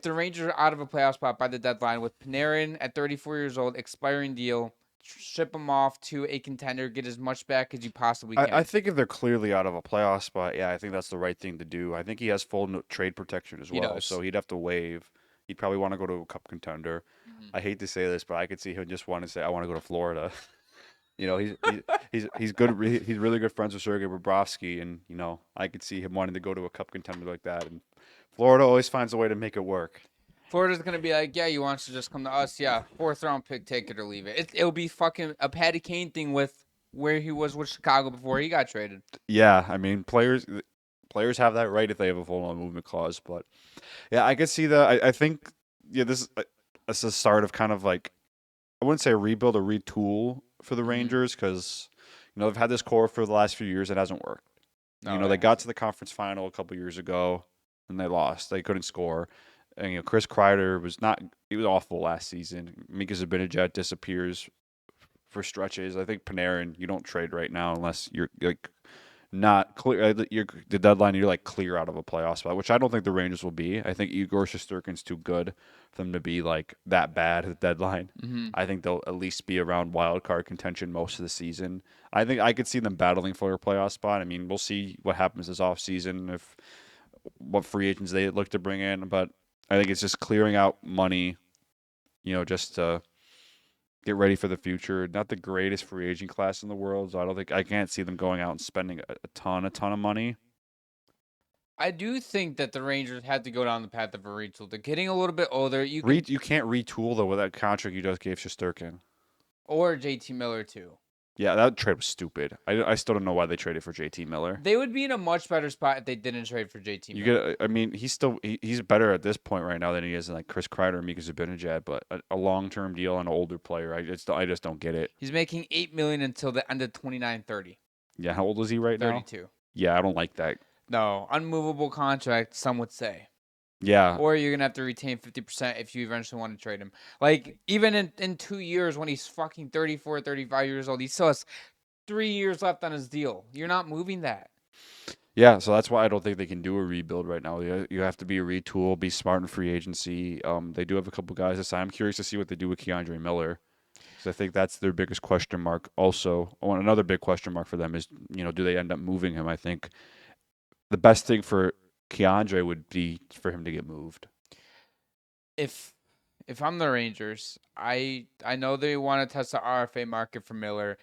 the Rangers are out of a playoff spot by the deadline with Panarin at 34 years old, expiring deal, ship him off to a contender, get as much back as you possibly can? I think if they're clearly out of a playoff spot, yeah, I think that's the right thing to do. I think he has full trade protection as He well, does. so he'd have to waive. He'd probably want to go to a cup contender. I hate to say this, but I could see him just want to say, "I want to go to Florida." He's good. He's really good friends with Sergei Bobrovsky, and I could see him wanting to go to a cup contender like that. And Florida always finds a way to make it work. Florida's going to be like, yeah, you want to just come to us? Yeah, 4th round pick, take it or leave it. It'll be fucking a Patty Kane thing with where he was with Chicago before he got traded. Yeah, I mean players have that right if they have a full on movement clause. But yeah, I could see that. I think this is the start of kind of like I wouldn't say a rebuild or retool for the Rangers because they've had this core for the last few years. It hasn't worked. No, They got to the conference final a couple years ago and they lost. They couldn't score. And Chris Kreider he was awful last season. Mika Zibanejad disappears for stretches. I think Panarin you don't trade right now unless you're like not clear. You're the deadline. You're like clear out of a playoff spot, which I don't think the Rangers will be. I think Igor Shesterkin's too good for them to be like that bad at the deadline. I think they'll at least be around wild card contention most of the season. I think I could see them battling for a playoff spot. I mean, we'll see what happens this offseason, if what free agents they look to bring in, but I think it's just clearing out money, just to get ready for the future. Not the greatest free agent class in the world, so I can't see them going out and spending a ton of money. I do think that the Rangers had to go down the path of a retool. They're getting a little bit older. You can't retool though with that contract you just gave Shesterkin. Or JT Miller too. Yeah, that trade was stupid. I still don't know why they traded for JT Miller. They would be in a much better spot if they didn't trade for JT Miller. I mean, he's better at this point right now than he is in like Chris Kreider or Mika Zibanejad, but a long-term deal on an older player, I just don't get it. He's making $8 million until the end of 29-30. Yeah, how old is he right now? 32. Yeah, I don't like that. No, unmovable contract, some would say. Yeah. Or you're going to have to retain 50% if you eventually want to trade him. Like, even in 2 years when he's fucking 34, 35 years old, he still has 3 years left on his deal. You're not moving that. Yeah, so that's why I don't think they can do a rebuild right now. You have to be a retool, be smart in free agency. They do have a couple guys to sign. I'm curious to see what they do with Keandre Miller, because I think that's their biggest question mark. Also, another big question mark for them is, do they end up moving him? I think the best thing for Keandre would be for him to get moved. If I'm the Rangers, I know they want to test the RFA market for Miller.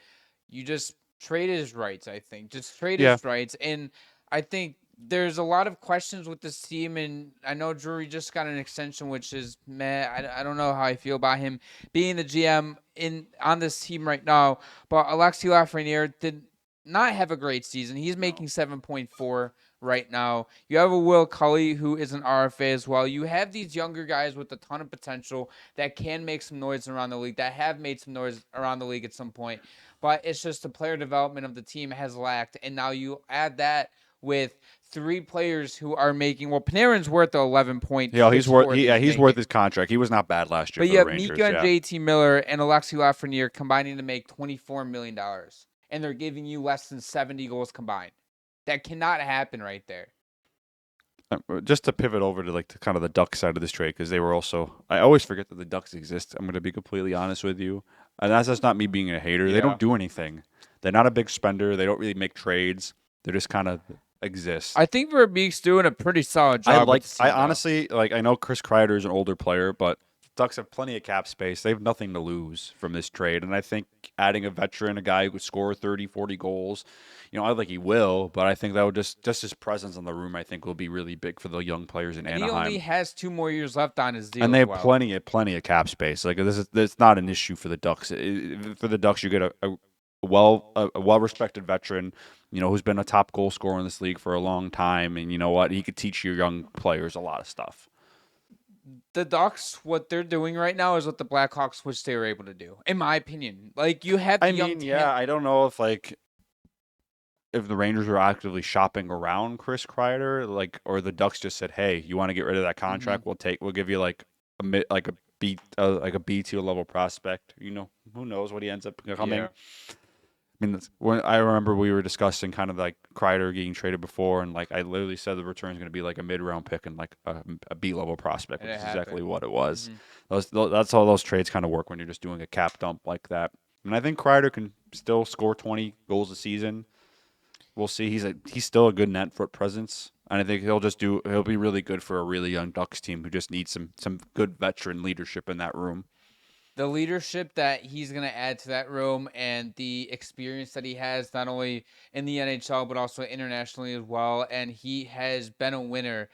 You just trade his rights, I think. Just trade his rights. And I think there's a lot of questions with this team, and I know Drury just got an extension, which is meh. I don't know how I feel about him being the GM on this team right now. But Alexis Lafreniere did not have a great season. He's making 7.4 right now. You have a Will Cully who is an RFA as well. You have these younger guys with a ton of potential that can make some noise around the league, that have made some noise around the league at some point. But it's just the player development of the team has lacked. And now you add that with 3 players who are making, well, Panarin's worth the 11 point. Yeah, he's worth his contract. He was not bad last year. But for you have the Rangers, Mika and JT Miller and Alexis Lafreniere combining to make $24 million. And they're giving you less than 70 goals combined. That cannot happen right there. Just to pivot over to kind of the Ducks side of this trade, because they were also, I always forget that the Ducks exist. I'm going to be completely honest with you. And that's just not me being a hater. Yeah. They don't do anything. They're not a big spender. They don't really make trades. They just kind of exist. I think Verbeek's doing a pretty solid job. I know Chris Kreider is an older player, but Ducks have plenty of cap space. They have nothing to lose from this trade. And I think adding a veteran, a guy who could score 30, 40 goals, I don't think he will, but I think that would just his presence in the room, I think, will be really big for the young players in Anaheim. He only has 2 more years left on his deal. And they have plenty of cap space. Like this not an issue for the Ducks. For the Ducks, you get a well-respected veteran, who's been a top goal scorer in this league for a long time, and you know what? He could teach your young players a lot of stuff. the Ducks, what they're doing right now is what the Blackhawks wish they were able to do, in my opinion. Like, you have I young mean, yeah, I don't know if the Rangers were actively shopping around Chris Kreider, or the Ducks just said, "Hey, you want to get rid of that contract? We'll give you a B tier level prospect. Who knows what he ends up becoming." Yeah. I mean, when I remember we were discussing kind of like Kreider getting traded before, and I literally said the return is going to be like a mid round pick and like a B level prospect, And which it is exactly happened. what it was. Mhm. That's how those trades kind of work when you're just doing a cap dump like that. And I think Kreider can still score 20 goals a season. We'll see. He's still a good net foot presence, and I think he'll be really good for a really young Ducks team who just needs some good veteran leadership in that room. The leadership that he's going to add to that room and the experience that he has, not only in the NHL, but also internationally as well. And he has been a winner.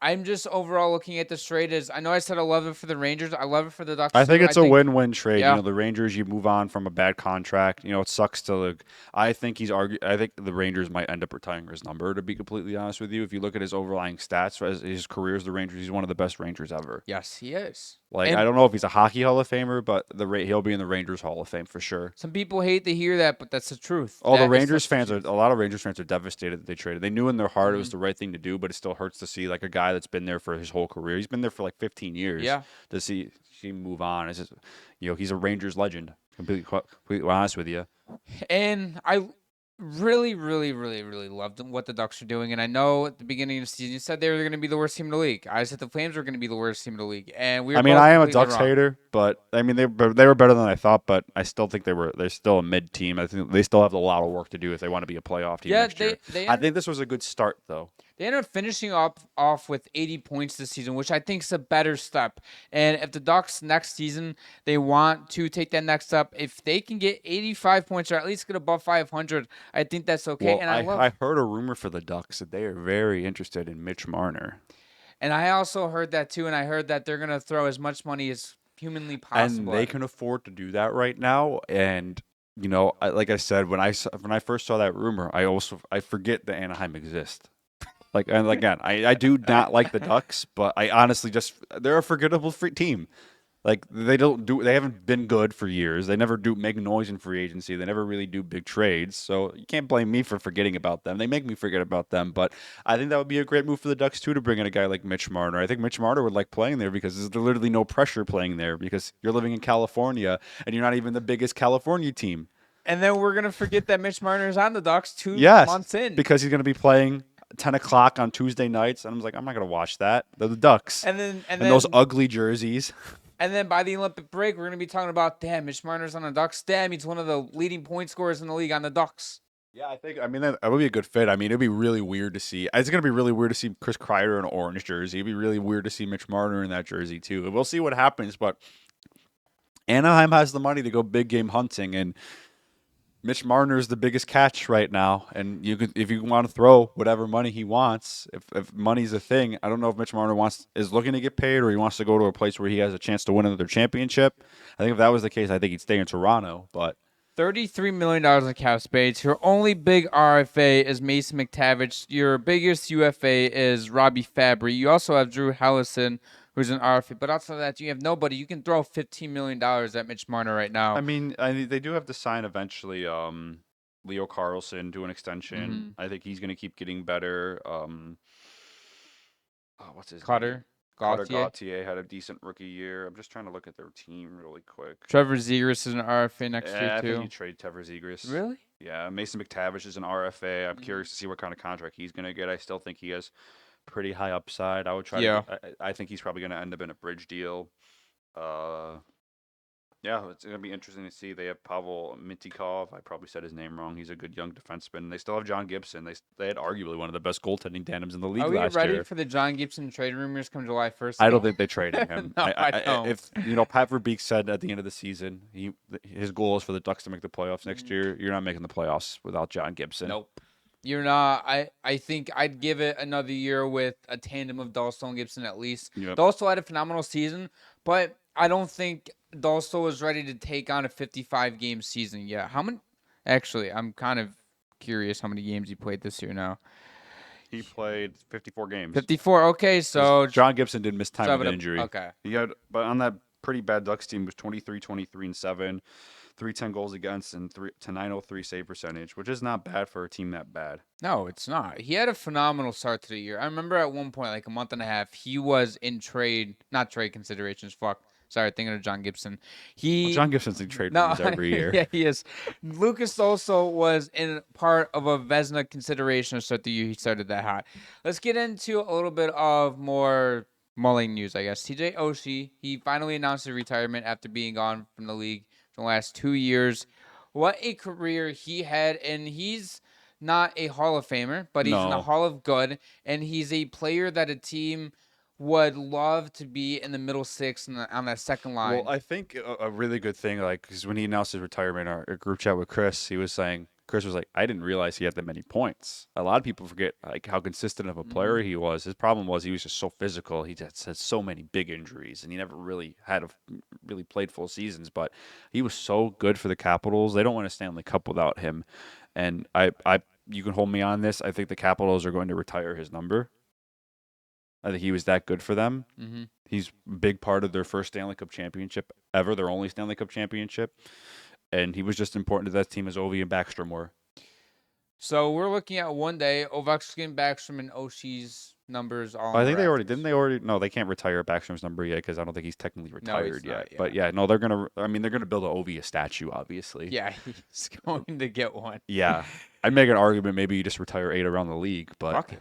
I'm just overall looking at this trade as I know I said I love it for the Rangers. I love it for the Ducks I think too. it's a win-win trade. Yeah. The Rangers, you move on from a bad contract. It sucks to. I think I think the Rangers might end up retiring his number. To be completely honest with you, if you look at his overlying stats as his career as the Rangers, he's one of the best Rangers ever. Yes, he is. I And don't know if he's a hockey Hall of Famer, but he'll be in the Rangers Hall of Fame for sure. some people hate to hear that, but that's the truth. Oh, That is such the truth. a lot of Rangers fans are devastated that they traded. They knew in their heart it was Mhm. the right thing to do, but it still hurts to see a guy that's been there for his whole career. He's been there for 15 years. Yeah. To see him move on, it's just, he's a Rangers legend. Completely honest with you. And I really, really, really, really loved what the Ducks are doing. And I know at the beginning of the season, you said they were going to be the worst team in the league. I said the Flames were going to be the worst team in the league. And we were I mean, both I am a completely Ducks wrong. hater, but I mean they were better than I thought. But I still think they're still a mid team. I think they still have a lot of work to do if they want to be a playoff team Yeah, next year. they I think this was a good start though. They ended up finishing off with 80 points this season, which I think is a better step. And if the Ducks next season, they want to take that next step, if they can get 85 points or at least get above 500, I think that's okay. Well, And I heard a rumor for the Ducks that they are very interested in Mitch Marner. and I also heard that too. And I heard that they're going to throw as much money as humanly And possible. they can afford to do that right now. And like I said, when I first saw that rumor, I forget that Anaheim exists. And again, I do not like the Ducks, but I honestly they're a forgettable free team. They haven't been good for years. They never do make noise in free agency. They never really do big trades. So you can't blame me for forgetting about them. They make me forget about them. But I think that would be a great move for the Ducks too, to bring in a guy like Mitch Marner. I think Mitch Marner would like playing there because there's literally no pressure playing there because you're living in California and you're not even the biggest California team. And then we're going to forget that Mitch Marner is on the Ducks 2 months in. Because he's going to be playing 10 o'clock on Tuesday nights. And I'm like, I'm not going to watch that. They're the Ducks. And then those ugly jerseys. And then by the Olympic break, we're going to be talking about, damn, Mitch Marner's on the Ducks. Damn, he's one of the leading point scorers in the league on the Ducks. Yeah, I mean, that would be a good fit. I mean, it'd be really weird to see. It's going to be really weird to see Chris Kreider in an orange jersey. It'd be really weird to see Mitch Marner in that jersey, too. We'll see what happens, but Anaheim has the money to go big game hunting, and Mitch Marner is the biggest catch right now. And if you want to throw whatever money he wants, if money's a thing, I don't know if Mitch Marner is looking to get paid or he wants to go to a place where he has a chance to win another championship. I think if that was the case, I think he'd stay in Toronto, but $33 million in cap space. Your only big RFA is Mason McTavish. Your biggest UFA is Robbie Fabry. You also have Drew Hellison, who's an RFA. But outside of that, you have nobody. You can throw $15 million at Mitch Marner right now. I mean, they do have to sign eventually Leo Carlson to an extension. I think he's going to keep getting better. What's his name? Cutter Gauthier had a decent rookie year. I'm just trying to look at their team really quick. Trevor Zegras is an RFA next year, too. I think you trade Trevor Zegras. Really? Yeah, Mason McTavish is an RFA. I'm curious to see what kind of contract he's going to get. I still think he has pretty high upside. I would try I think he's probably going to end up in a bridge deal. Yeah, it's going to be interesting to see. They have Pavel Mintyukov. I probably said his name wrong. He's a good young defenseman. They still have John Gibson. They had arguably one of the best goaltending tandems in the league last year. Are we ready for the John Gibson trade rumors come July 1st? I don't think they traded him. No, I don't. If Pat Verbeek said at the end of the season, his goal is for the Ducks to make the playoffs next year. You're not making the playoffs without John Gibson. Nope. You're not. I think I'd give it another year with a tandem of Dahlstrom and Gibson at least. Yep. Dahlstrom had a phenomenal season, but I don't think Dahlstrom was ready to take on a 55-game season yet. How many? Actually, I'm kind of curious how many games he played this year now. He played 54 games. 54. Okay, so John Gibson did miss time with injury. Okay. But on that pretty bad Ducks team was 23, 23, and 7, 310 goals against, and 903 save percentage, which is not bad for a team that bad. No, it's not. He had a phenomenal start to the year. I remember at one point, like a month and a half, he was in not trade considerations. Fuck. Sorry, thinking of John Gibson. John Gibson's in trade rooms every year. Yeah, he is. Lucas also was in part of a Vezina consideration to start the year. He started that hot. Let's get into a little bit of more mulling news, I guess. TJ Oshie, he finally announced his retirement after being gone from the league for the last 2 years. What a career he had, and he's not a Hall of Famer, but he's in the Hall of Good, and he's a player that a team would love to be in the middle six on that second line. Well, I think a really good thing, like, because when he announced his retirement, our group chat with Chris, Chris was like, I didn't realize he had that many points. A lot of people forget like how consistent of a player he was. His problem was he was just so physical. He just had so many big injuries, and he never really really played full seasons. But he was so good for the Capitals. They don't win a Stanley Cup without him. And you can hold me on this. I think the Capitals are going to retire his number. I think he was that good for them. Mm-hmm. He's a big part of their first Stanley Cup championship ever, their only Stanley Cup championship. And he was just important to that team as Ovi and Backstrom were. So we're looking at one day, Ovechkin, Backstrom, and Oshie's numbers all. I think they already, didn't they already? No, they can't retire Backstrom's number yet because I don't think he's technically retired yet. Yeah. But yeah, no, they're going to build an Ovi a statue, obviously. Yeah, he's going to get one. Yeah. I'd make an argument maybe you just retire 8 around the league, but Fuck it.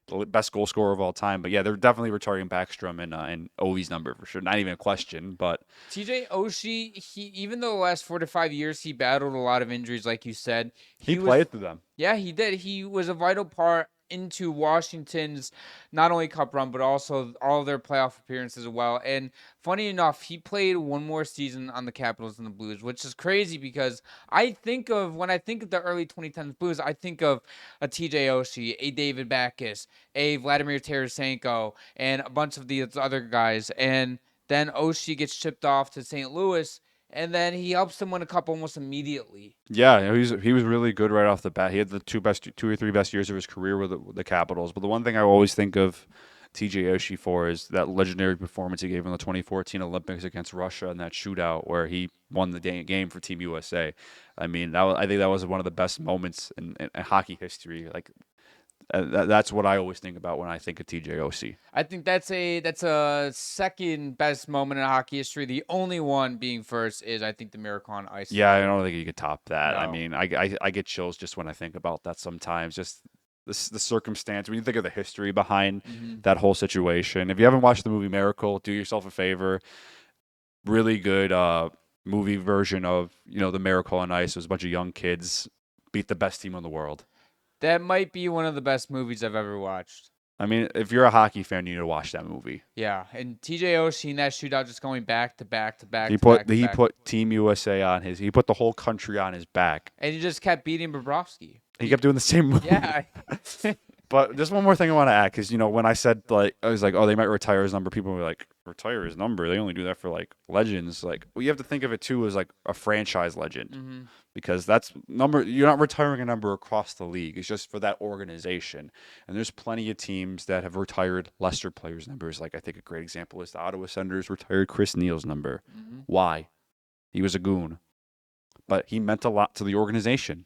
The best goal scorer of all time. But yeah, they're definitely retiring Backstrom and Ovi's number for sure. Not even a question. But TJ Oshie, even though the last 4 to 5 years he battled a lot of injuries, like you said, he played through them. Yeah, he did. He was a vital part into Washington's not only cup run but also all of their playoff appearances as well. And funny enough, he played one more season on the Capitals and the Blues, which is crazy because when I think of the early 2010s Blues, I think of a TJ Oshie, a David Backes, a Vladimir Tarasenko, and a bunch of these other guys. And then Oshie gets shipped off to St. Louis, and then he helps them win a cup almost immediately. Yeah, he was really good right off the bat. He had the 2 or 3 best years of his career with the Capitals. But the one thing I always think of TJ Oshie for is that legendary performance he gave in the 2014 Olympics against Russia in that shootout where he won the game for Team USA. I mean, I think that was one of the best moments in hockey history. Like. That's what I always think about when I think of TJ Oshie. I think that's a second best moment in hockey history. The only one being first is, I think, the Miracle on Ice. Yeah, I don't think you could top that. No. I mean, I get chills just when I think about that sometimes. Just the circumstance, when you think of the history behind that whole situation. If you haven't watched the movie Miracle, do yourself a favor. Really good movie version of the Miracle on Ice. It was a bunch of young kids beat the best team in the world. That might be one of the best movies I've ever watched. I mean, if you're a hockey fan, you need to watch that movie. Yeah, and TJ Oshie in that shootout just going back to back to back. He put Team USA on he put the whole country on his back. And he just kept beating Bobrovsky. He kept doing the same move. Yeah. But there's one more thing I want to add, because when I said, like, I was like, oh, they might retire his number, people were like, retire his number? They only do that for like legends. Like, well, you have to think of it too as like a franchise legend, because that's you're not retiring a number across the league. It's just for that organization. And there's plenty of teams that have retired lesser players' numbers. Like, I think a great example is the Ottawa Senators retired Chris Neal's number. Why? He was a goon, but he meant a lot to the organization.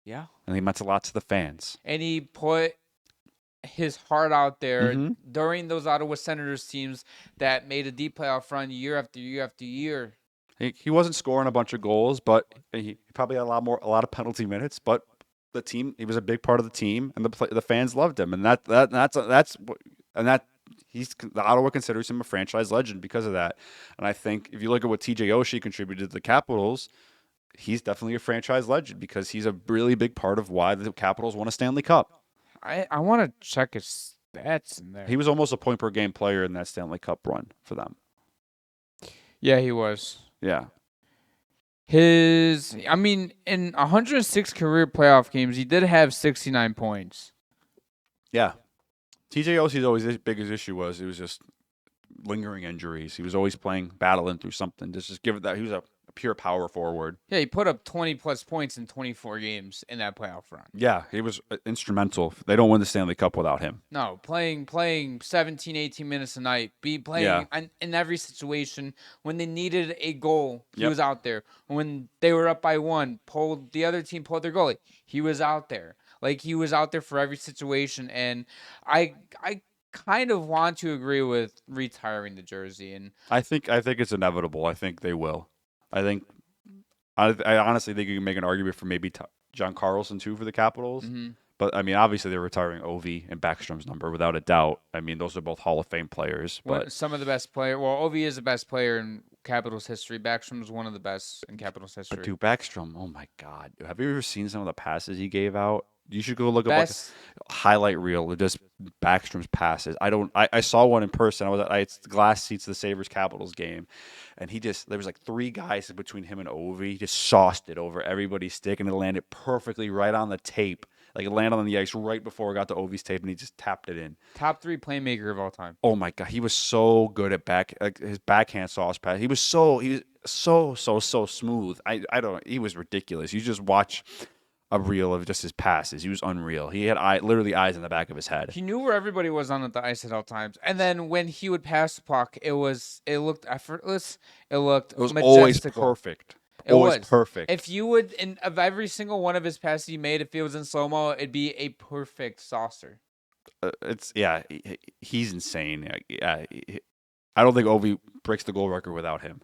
Yeah, and he meant a lot to the fans. And he put his heart out there during those Ottawa Senators teams that made a deep playoff run year after year after year. He wasn't scoring a bunch of goals, but he probably had a lot of penalty minutes. But the team, he was a big part of the team, and the fans loved him, and the Ottawa considers him a franchise legend because of that. And I think if you look at what TJ Oshie contributed to the Capitals, he's definitely a franchise legend because he's a really big part of why the Capitals won a Stanley Cup. I want to check his stats in there. He was almost a point per game player in that Stanley Cup run for them. Yeah, he was. Yeah. In 106 career playoff games, he did have 69 points. Yeah. TJ Oshie's always his biggest issue was just lingering injuries. He was always battling through something. Just give it that. He was a pure power forward. Yeah, he put up 20-plus points in 24 games in that playoff run. Yeah, he was instrumental. They don't win the Stanley Cup without him. No, playing 17, 18 minutes a night, playing in every situation. When they needed a goal, he was out there. When they were up by one, the other team pulled their goalie, he was out there. Like, he was out there for every situation, and I kind of want to agree with retiring the jersey. And I think it's inevitable. I think they will. I honestly think you can make an argument for maybe John Carlson too for the Capitals. Mm-hmm. But I mean, obviously they're retiring Ovi and Backstrom's number without a doubt. I mean, those are both Hall of Fame players. But some of the best players. Well, Ovi is the best player in Capitals history. Backstrom is one of the best in Capitals history. But dude, Backstrom, oh my God, have you ever seen some of the passes he gave out? You should go look up like a highlight reel of just Backstrom's passes. I saw one in person. It's the glass seats of the Sabres Capitals game, and there was like 3 guys between him and Ovi. He just sauced it over everybody's stick, and it landed perfectly right on the tape. Like, it landed on the ice right before it got to Ovi's tape, and he just tapped it in. Top 3 playmaker of all time. Oh my God, he was so good at his backhand sauce pass. He was so smooth. He was ridiculous. You just watch a reel of just his passes. He was unreal. He had literally eyes in the back of his head. He knew where everybody was on the ice at all times. And then when he would pass the puck, it looked effortless. It was majestical. Always perfect. Always perfect. If you would, of every single one of his passes he made, if it was in slow-mo, it'd be a perfect saucer. He's insane. I don't think Ovi breaks the goal record without him.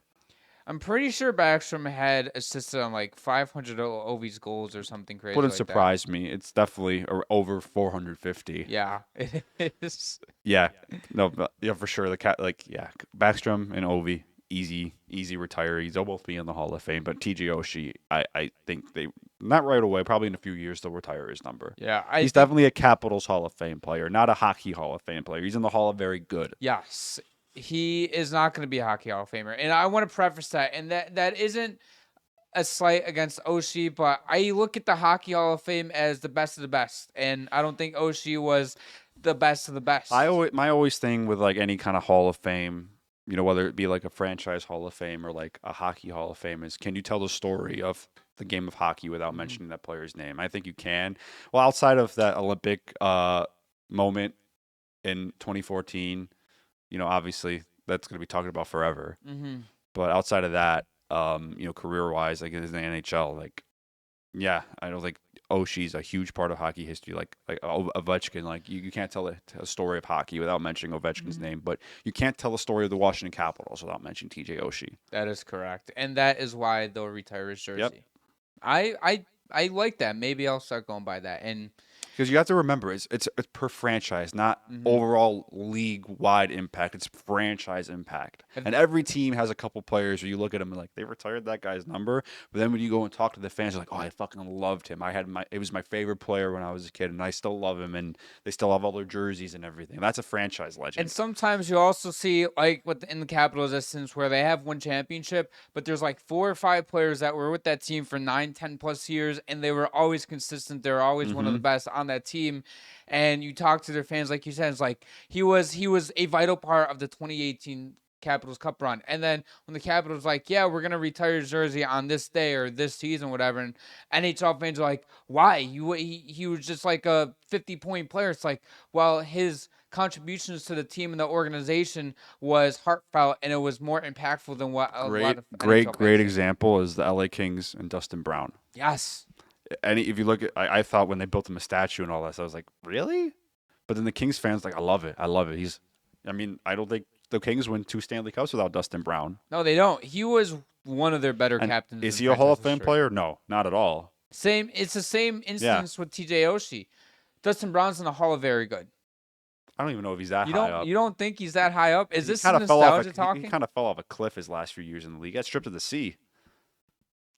I'm pretty sure Backstrom had assisted on like 500 Ovi's goals or something crazy. Wouldn't surprise me. It's definitely over 450. Yeah, it is. Yeah, for sure. Backstrom and Ovi, easy retirees. They'll both be in the Hall of Fame. But TJ Oshie, I think they not right away. Probably in a few years they'll retire his number. Yeah, he's definitely a Capitals Hall of Fame player, not a hockey Hall of Fame player. He's in the Hall of Very Good. Yes. He is not going to be a hockey Hall of Famer. And I want to preface that. And that isn't a slight against Oshie, but I look at the Hockey Hall of Fame as the best of the best. And I don't think Oshie was the best of the best. My always thing with like any kind of Hall of Fame, whether it be like a franchise Hall of Fame or like a hockey Hall of Fame, is can you tell the story of the game of hockey without mentioning that player's name? I think you can. Well, outside of that Olympic moment in 2014, obviously that's going to be talked about forever. Mm-hmm. But outside of that, career-wise, like in the NHL, I don't think Oshie's a huge part of hockey history. Like Ovechkin, like you can't tell a story of hockey without mentioning Ovechkin's name, but you can't tell the story of the Washington Capitals without mentioning TJ Oshie. That is correct, and that is why they'll retire his jersey. Yep. I like that. Maybe I'll start going by that. And because you have to remember, it's per franchise, not overall league-wide impact. It's franchise impact. And every team has a couple players where you look at them and like, they retired that guy's number. But then when you go and talk to the fans, you're like, oh, I fucking loved him. It was my favorite player when I was a kid, and I still love him. And they still have all their jerseys and everything. That's a franchise legend. And sometimes you also see, like in the Capitals instance, where they have one championship, but there's like 4 or 5 players that were with that team for 9, 10 plus years, and they were always consistent. They were always one of the best on that team. And you talk to their fans, like you said, it's like he was a vital part of the 2018 Capitals Cup run. And then when the Capitals like, yeah, we're gonna retire his jersey on this day or this season, whatever, and NHL fans are like, why? He was just like a 50-point player. It's like, well, his contributions to the team and the organization was heartfelt, and it was more impactful than what a lot of great example is the LA Kings and Dustin Brown. Yes. And if you look at, I thought when they built him a statue and all that, so I was like, really? But then the Kings fans like, I love it. I don't think the Kings win 2 Stanley Cups without Dustin Brown. No, they don't. He was one of their better captains. Is he a Hall of Fame player? No, not at all. It's the same instance with TJ Oshie. Dustin Brown's in the Hall of Very Good. I don't even know if he's that high up. You don't think he's that high up? Is this nostalgia talking? He kind of fell off a cliff his last few years in the league. He got stripped of the sea.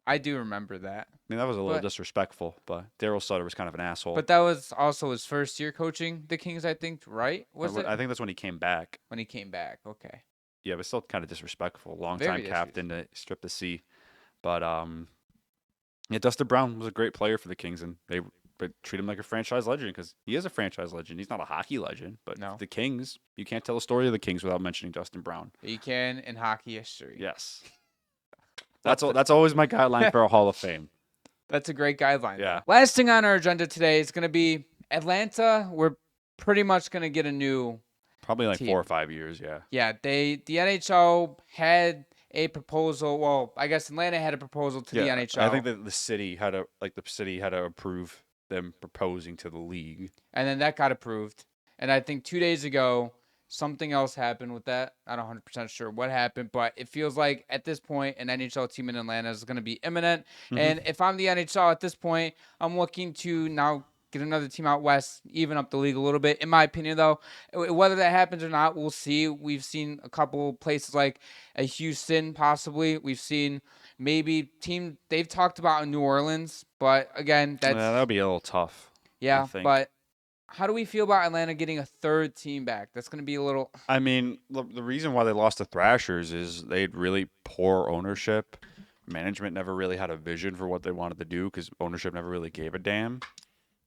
I do remember that. I mean, that was a little disrespectful, but Daryl Sutter was kind of an asshole. But that was also his first year coaching the Kings, I think, right? I think that's when he came back. When he came back, okay. Yeah, but still kind of disrespectful. Long-time captain to strip the sea. But, Dustin Brown was a great player for the Kings, and they treat him like a franchise legend because he is a franchise legend. He's not a hockey legend, but the Kings, you can't tell the story of the Kings without mentioning Dustin Brown. You can in hockey history. Yes. That's always my guideline for a Hall of Fame. That's a great guideline. Yeah. Last thing on our agenda today is going to be Atlanta. We're pretty much going to get a new Probably like team. 4 or 5 years, yeah. Yeah, the NHL had a proposal. Well, I guess Atlanta had a proposal to the NHL. I think that the city had to approve them proposing to the league. And then that got approved. And I think 2 days ago, something else happened with that. I'm not 100% sure what happened, but it feels like at this point, an NHL team in Atlanta is going to be imminent. Mm-hmm. And if I'm the NHL at this point, I'm looking to now get another team out west, even up the league a little bit. In my opinion, though, whether that happens or not, we'll see. We've seen a couple places like Houston, possibly. We've seen maybe team they've talked about in New Orleans, but again, that'll be a little tough. Yeah, but how do we feel about Atlanta getting a third team back? That's going to be a little. I mean, the reason why they lost the Thrashers is they had really poor ownership. Management never really had a vision for what they wanted to do because ownership never really gave a damn.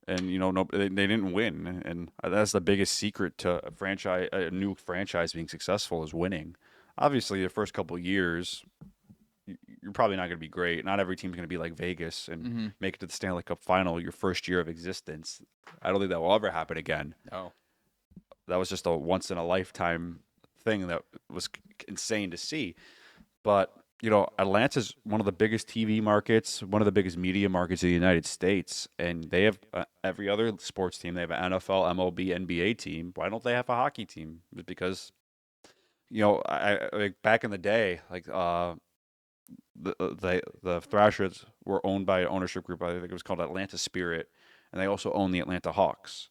And they didn't win, and that's the biggest secret to a new franchise being successful is winning. Obviously, the first couple of years, you're probably not going to be great. Not every team's going to be like Vegas and make it to the Stanley Cup Final your first year of existence. I don't think that will ever happen again. No, that was just a once in a lifetime thing that was insane to see. But Atlanta's one of the biggest TV markets, one of the biggest media markets in the United States, and they have every other sports team. They have an NFL, MLB, NBA team. Why don't they have a hockey team? It's because, back in the day, like the Thrashers were owned by an ownership group. I think it was called Atlanta Spirit, and they also own the Atlanta Hawks.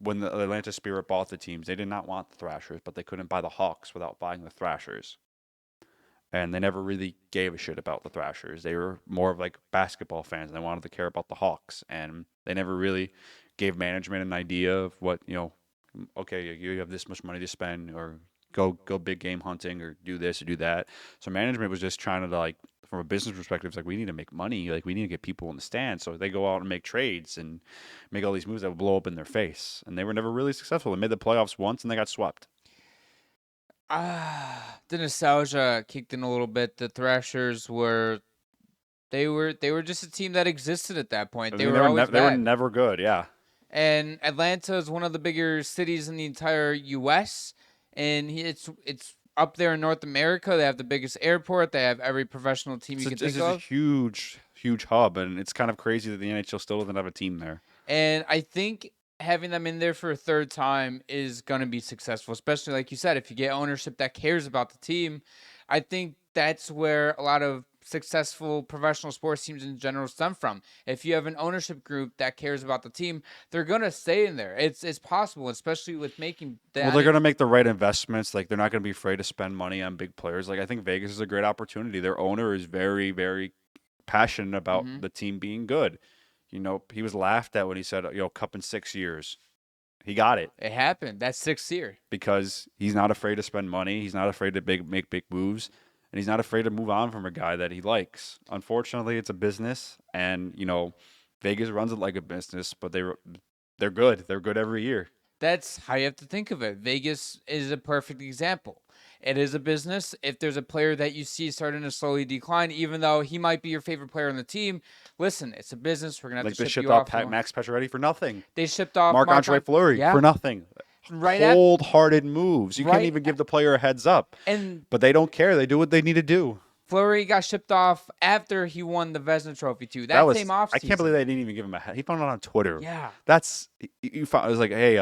When the Atlanta Spirit bought the teams, they did not want the Thrashers, but they couldn't buy the Hawks without buying the Thrashers. And they never really gave a shit about the Thrashers. They were more of like basketball fans, and they wanted to care about the Hawks. And they never really gave management an idea of what, okay, you have this much money to spend, or go big game hunting, or do this or do that. So management was just trying to, like, from a business perspective, it's like, we need to make money. Like, we need to get people in the stands. So they go out and make trades and make all these moves that would blow up in their face. And they were never really successful. They made the playoffs once, and they got swept. The nostalgia kicked in a little bit. The Thrashers were just a team that existed at that point. They were never good, yeah. And Atlanta is one of the bigger cities in the entire U.S., and it's up there in North America. They have the biggest airport. They have every professional team you can think of. This is a huge, huge hub, and it's kind of crazy that the NHL still doesn't have a team there. And I think having them in there for a third time is going to be successful, especially like you said, if you get ownership that cares about the team. I think that's where a lot of successful professional sports teams in general stem from. If you have an ownership group that cares about the team, they're going to stay in there. It's possible, especially with making that. Well, they're going to make the right investments. Like, they're not going to be afraid to spend money on big players. Like, I think Vegas is a great opportunity. Their owner is very, very passionate about the team being good. He was laughed at when he said, cup in 6 years. He got it. It happened. That's 6th year. Because he's not afraid to spend money. He's not afraid to make big moves. And he's not afraid to move on from a guy that he likes. Unfortunately, it's a business. And, Vegas runs it like a business. But they're good. They're good every year. That's how you have to think of it. Vegas is a perfect example. It is a business. If there's a player that you see starting to slowly decline, even though he might be your favorite player on the team, listen, it's a business. We're going to have to ship you off. They shipped off Max Pacioretty for nothing. They shipped off Marc-Andre Fleury for nothing. Cold-hearted moves. You can't even give the player a heads up. But they don't care. They do what they need to do. Fleury got shipped off after he won the Vezina Trophy too. That same offseason. I can't believe they didn't even give him a head. He found it on Twitter. Yeah. It was like, hey,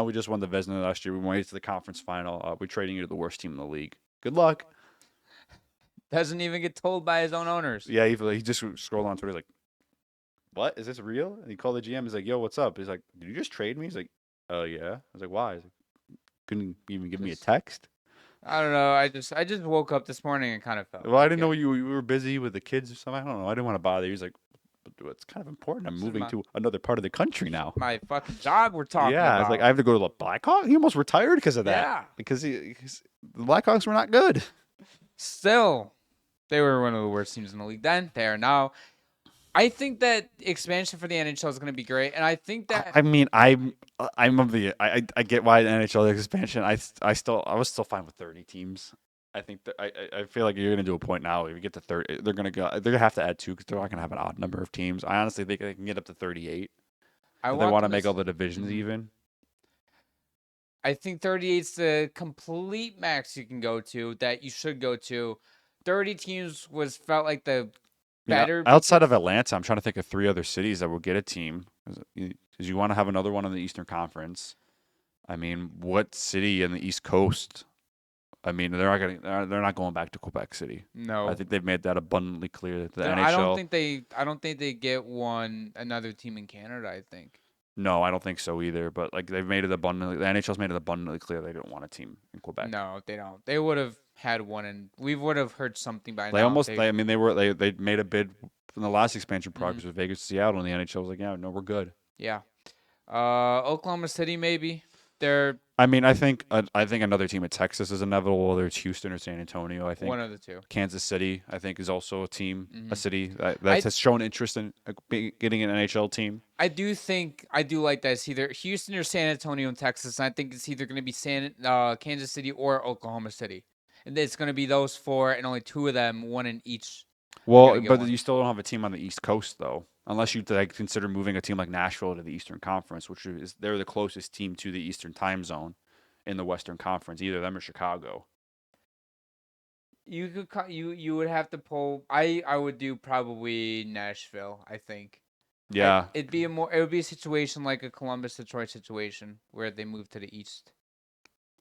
we just won the Vezina last year. We went to the conference final. We're trading you to the worst team in the league. Good luck. Doesn't even get told by his own owners. Yeah, he just scrolled on Twitter. He's like, what? Is this real? And he called the GM. He's like, yo, what's up? He's like, did you just trade me? He's like, oh, yeah. I was like, why? He's like, couldn't even give me a text? I don't know. I just woke up this morning and kind of felt. Well, I didn't know you were busy with the kids or something. I don't know. I didn't want to bother you. He's like, but it's kind of important. I'm moving to another part of the country now. My fucking job we're talking about. Yeah, it's like I have to go to the Blackhawks. He almost retired because of that. Yeah. Because the Blackhawks were not good. Still, they were one of the worst teams in the league then. They are now. I think that expansion for the NHL is going to be great, and I think that. I mean, I'm of the. I get why the NHL expansion. I was still fine with 30 teams. I think that I feel like you're gonna do a point now. If you get to 30, they're gonna have to add two because they're not gonna have an odd number of teams. I honestly think they can get up to 38 I if they want want to them make all the to. divisions Mhm. even. I think 38's the complete max you can go to that you should go to. 30 teams felt like the I mean, better outside of because Atlanta, I'm trying to think of three other cities that will get a team because you want to have another one in the Eastern Conference. I mean, what city in the East Coast? I mean, they're not going back to Quebec City. I no, think they've made that abundantly clear that the I don't NHL. think they get another team in Canada. I think No, I don't think so either. But like they've made it abundantly, the NHL's made it abundantly clear they don't want a team in Quebec. no, they don't. They would have had one, and we would have heard something by They now if almost, they. I mean, they made a bid in the last expansion Mhm. progress with Vegas, Seattle, and the NHL was like, yeah, no, we're good. Yeah, Oklahoma City maybe. They're I mean, I think another team at Texas is inevitable, whether it's Houston or San Antonio. I one think of the two. Kansas City, I think, is also a team, a Mhm. city that I has shown interest in getting an NHL team. I do think I do like that. It's either Houston or San Antonio in Texas. And I think it's either going to be Kansas City or Oklahoma City. And it's going to be those four, and only two of them, one in each, are going Well, to get but one. you still don't have a team on the East Coast though, unless you like consider moving a team like Nashville to the Eastern Conference, which is they're the closest team to the Eastern Time Zone in the Western Conference, either them or Chicago. You would have to pull. I would do probably Nashville. I think. Yeah, It would be a situation like a Columbus Detroit situation where they move to the east.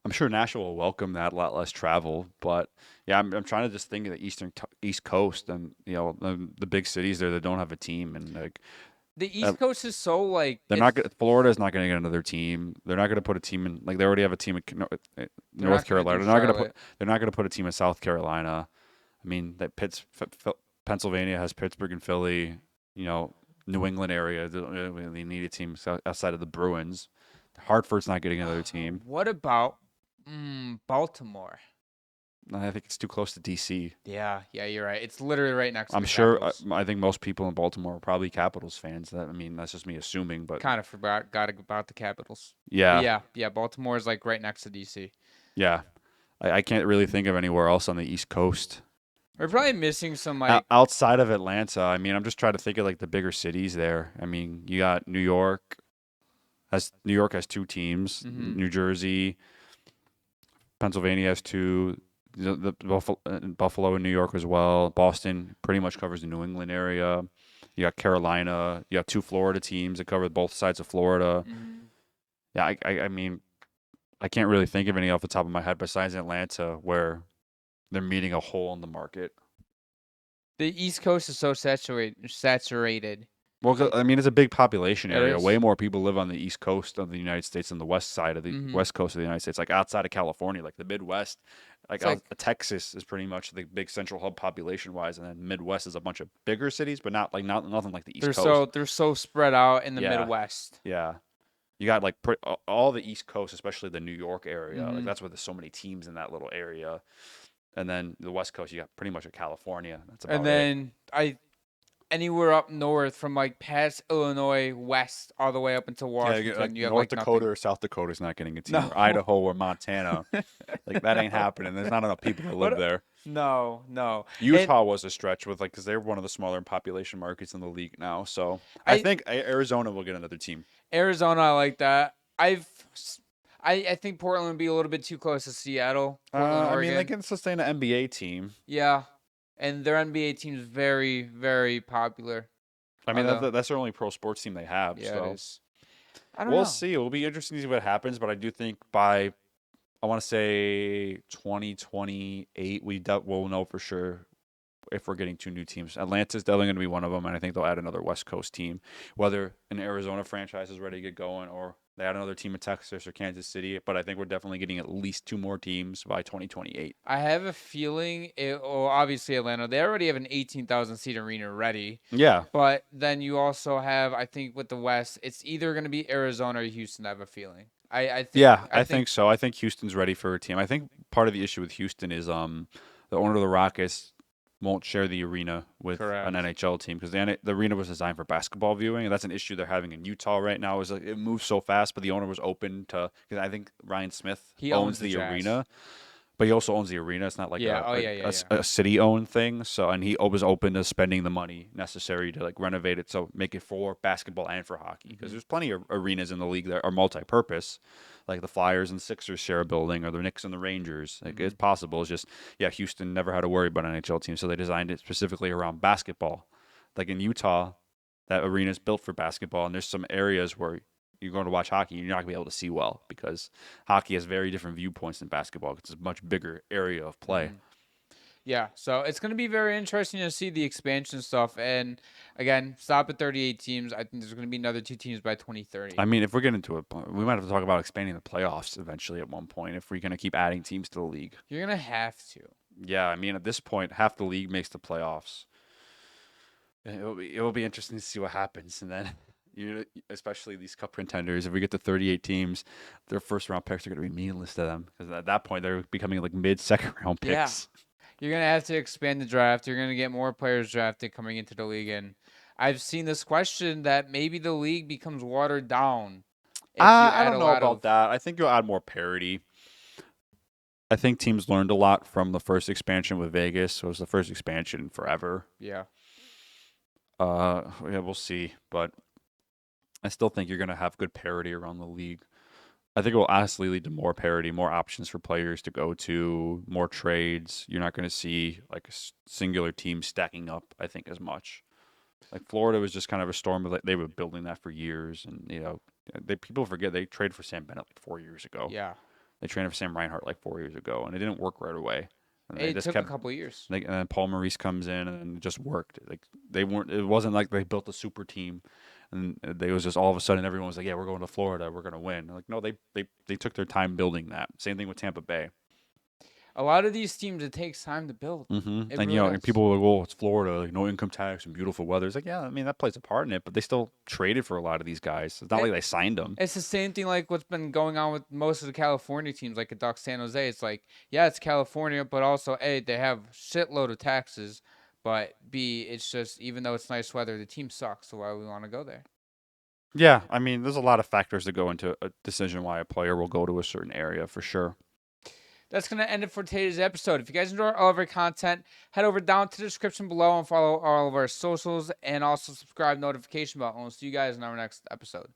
I'm sure Nashville will welcome that, a lot less travel, but yeah, I'm trying to just think of the East Coast and the big cities there that don't have a team and like The uh, East Coast is so like they're not it's gonna, Florida's not going to get another team. They're not going to put a team in like they already have a team in they're North not going to do Carolina. Charlotte. They're not going to put a team in South Carolina. I mean that Pennsylvania has Pittsburgh and Philly. You know, New England area. They don't really need a team outside of the Bruins. Hartford's not getting another team. What about Baltimore? I think it's too close to DC. Yeah, you're right. It's literally right next to I'm the sure. Capitals. I think most people in Baltimore are probably Capitals fans. I mean, that's just me assuming, but Kind of got about the Capitals. But yeah, yeah, Baltimore is like right next to DC. yeah. I can't really think of anywhere else on the East Coast We're probably missing some like outside of Atlanta. I mean, I'm just trying to think of like the bigger cities there. I mean, you got New York. New York has two teams. mhm. New Jersey, Pennsylvania has two. The Buffalo and New York as well. Boston pretty much covers the New England area. You got Carolina. You got two Florida teams that cover both sides of Florida. Mhm. Yeah, I mean, I can't really think of any off the top of my head besides Atlanta where they're meeting a hole in the market. The East Coast is so saturated. Well, I mean, it's a big population It area. Way is. more people live on the East Coast of the United States than the West side of the Mhm. West Coast of the United States. Like outside of California, like the Midwest, like It's like Texas is pretty much the big central hub population wise, and then Midwest is a bunch of bigger cities, but not nothing like the East Coast. they're so spread out in the Yeah, Midwest. yeah. You got like all the East Coast, especially the New York area. Like Mhm. that's where there's so many teams in that little area. And then the West Coast, you got pretty much a California. That's And about it. then anywhere up north from like past Illinois west all the way up until Yeah, like Washington, you have North like Dakota nothing. or South Dakota is not getting a team, No. or Idaho or Montana. Like that ain't happening. There's not enough people that live What? there. No. And Utah was a stretch with because they're one of the smaller population markets in the league now. So I I think Arizona will get another team. Arizona, I like that. I think Portland would be a little bit too close to Seattle, Portland, I mean, they Oregon. can sustain an NBA team. Yeah, and their NBA team's very, very popular. I mean, Although, that's their only pro sports team they have. yeah, it So is. I don't we'll know. see. It'll be interesting to see what happens. But I do think by I want to say 2028, we'll know for sure if we're getting two new teams. Atlanta's definitely going to be one of them, and I think they'll add another West Coast team. Whether an Arizona franchise is ready to get going or they add another team in Texas or Kansas City, but I think we're definitely getting at least two more teams by 2028. I have a feeling obviously Atlanta, they already have an 18,000 seat arena ready. Yeah. But then you also have, I think with the West, it's either going to be Arizona or Houston, I have a feeling. I think so. I think Houston's ready for a team. I think part of the issue with Houston is the owner of the Rockets won't share the arena with Correct. an NHL team because the arena was designed for basketball viewing, and that's an issue they're having in Utah right now. Is like it moves so fast, but the owner was open to because I think Ryan Smith He owns the the Jazz. arena, but he also owns the arena. It's not like Yeah. Oh yeah. Yeah. Yeah. a city-owned thing. So, and he was open to spending the money necessary to like renovate it, so make it for basketball and for hockey. Because there's plenty of arenas in the league that are multi-purpose, like the Flyers and Sixers share a building, or the Knicks and the Rangers. Like it's possible. It's just Houston never had to worry about an NHL team, so they designed it specifically around basketball. Like in Utah, that arena is built for basketball, and there's some areas where you're going to watch hockey, you're not going to be able to see well because hockey has very different viewpoints than basketball. It's a much bigger area of play. Yeah, so it's going to be very interesting to see the expansion stuff. And again, stop at 38 teams. I think there's going to be another 2 teams by 2030. I mean, if we're getting to it, we might have to talk about expanding the playoffs eventually at one point if we're going to keep adding teams to the league. You're going to have to. Yeah, I mean, at this point, half the league makes the playoffs. It will be interesting to see what happens, and then especially these cup contenders, if we get to 38 teams, their first round picks are going to be meaningless to them because at that point they're becoming like mid-second round picks. Yeah. You're going to have to expand the draft. You're going to get more players drafted coming into the league. And I've seen this question that maybe the league becomes watered down. I don't know about that. I think you'll add more parity. I think teams learned a lot from the first expansion with Vegas. It was the first expansion forever. Yeah. We'll see. But I still think you're going to have good parity around the league. I think it will honestly lead to more parity, more options for players to go to, more trades. You're not going to see like a singular team stacking up, I think, as much. Like Florida was just kind of a storm of they were building that for years, and people forget they traded for Sam Bennett like 4 years ago. Yeah. They traded for Sam Reinhart like 4 years ago, and it didn't work right away. And it took a couple of years. And then Paul Maurice comes in, and it just worked. Like they weren't. It wasn't like they built a super team, and they was just all of a sudden everyone was like, "Yeah, we're going to Florida. We're going to win." Like no, they took their time building that. Same thing with Tampa Bay. A lot of these teams, it takes time to build. And and people were like, "Oh, it's Florida, like no income tax and beautiful weather." It's like, yeah, I mean that plays a part in it, but they still traded for a lot of these guys. It's not like they signed them. It's the same thing like what's been going on with most of the California teams, like the Ducks, San Jose. It's like, yeah, it's California, but also A, they have shitload of taxes, but B, it's just even though it's nice weather, the team sucks. So why would we want to go there? Yeah, I mean, there's a lot of factors that go into a decision why a player will go to a certain area for sure. That's going to end it for today's episode. If you guys enjoy all of our content, head over down to the description below and follow all of our socials, and also subscribe, notification bell. And we'll see you guys in our next episode.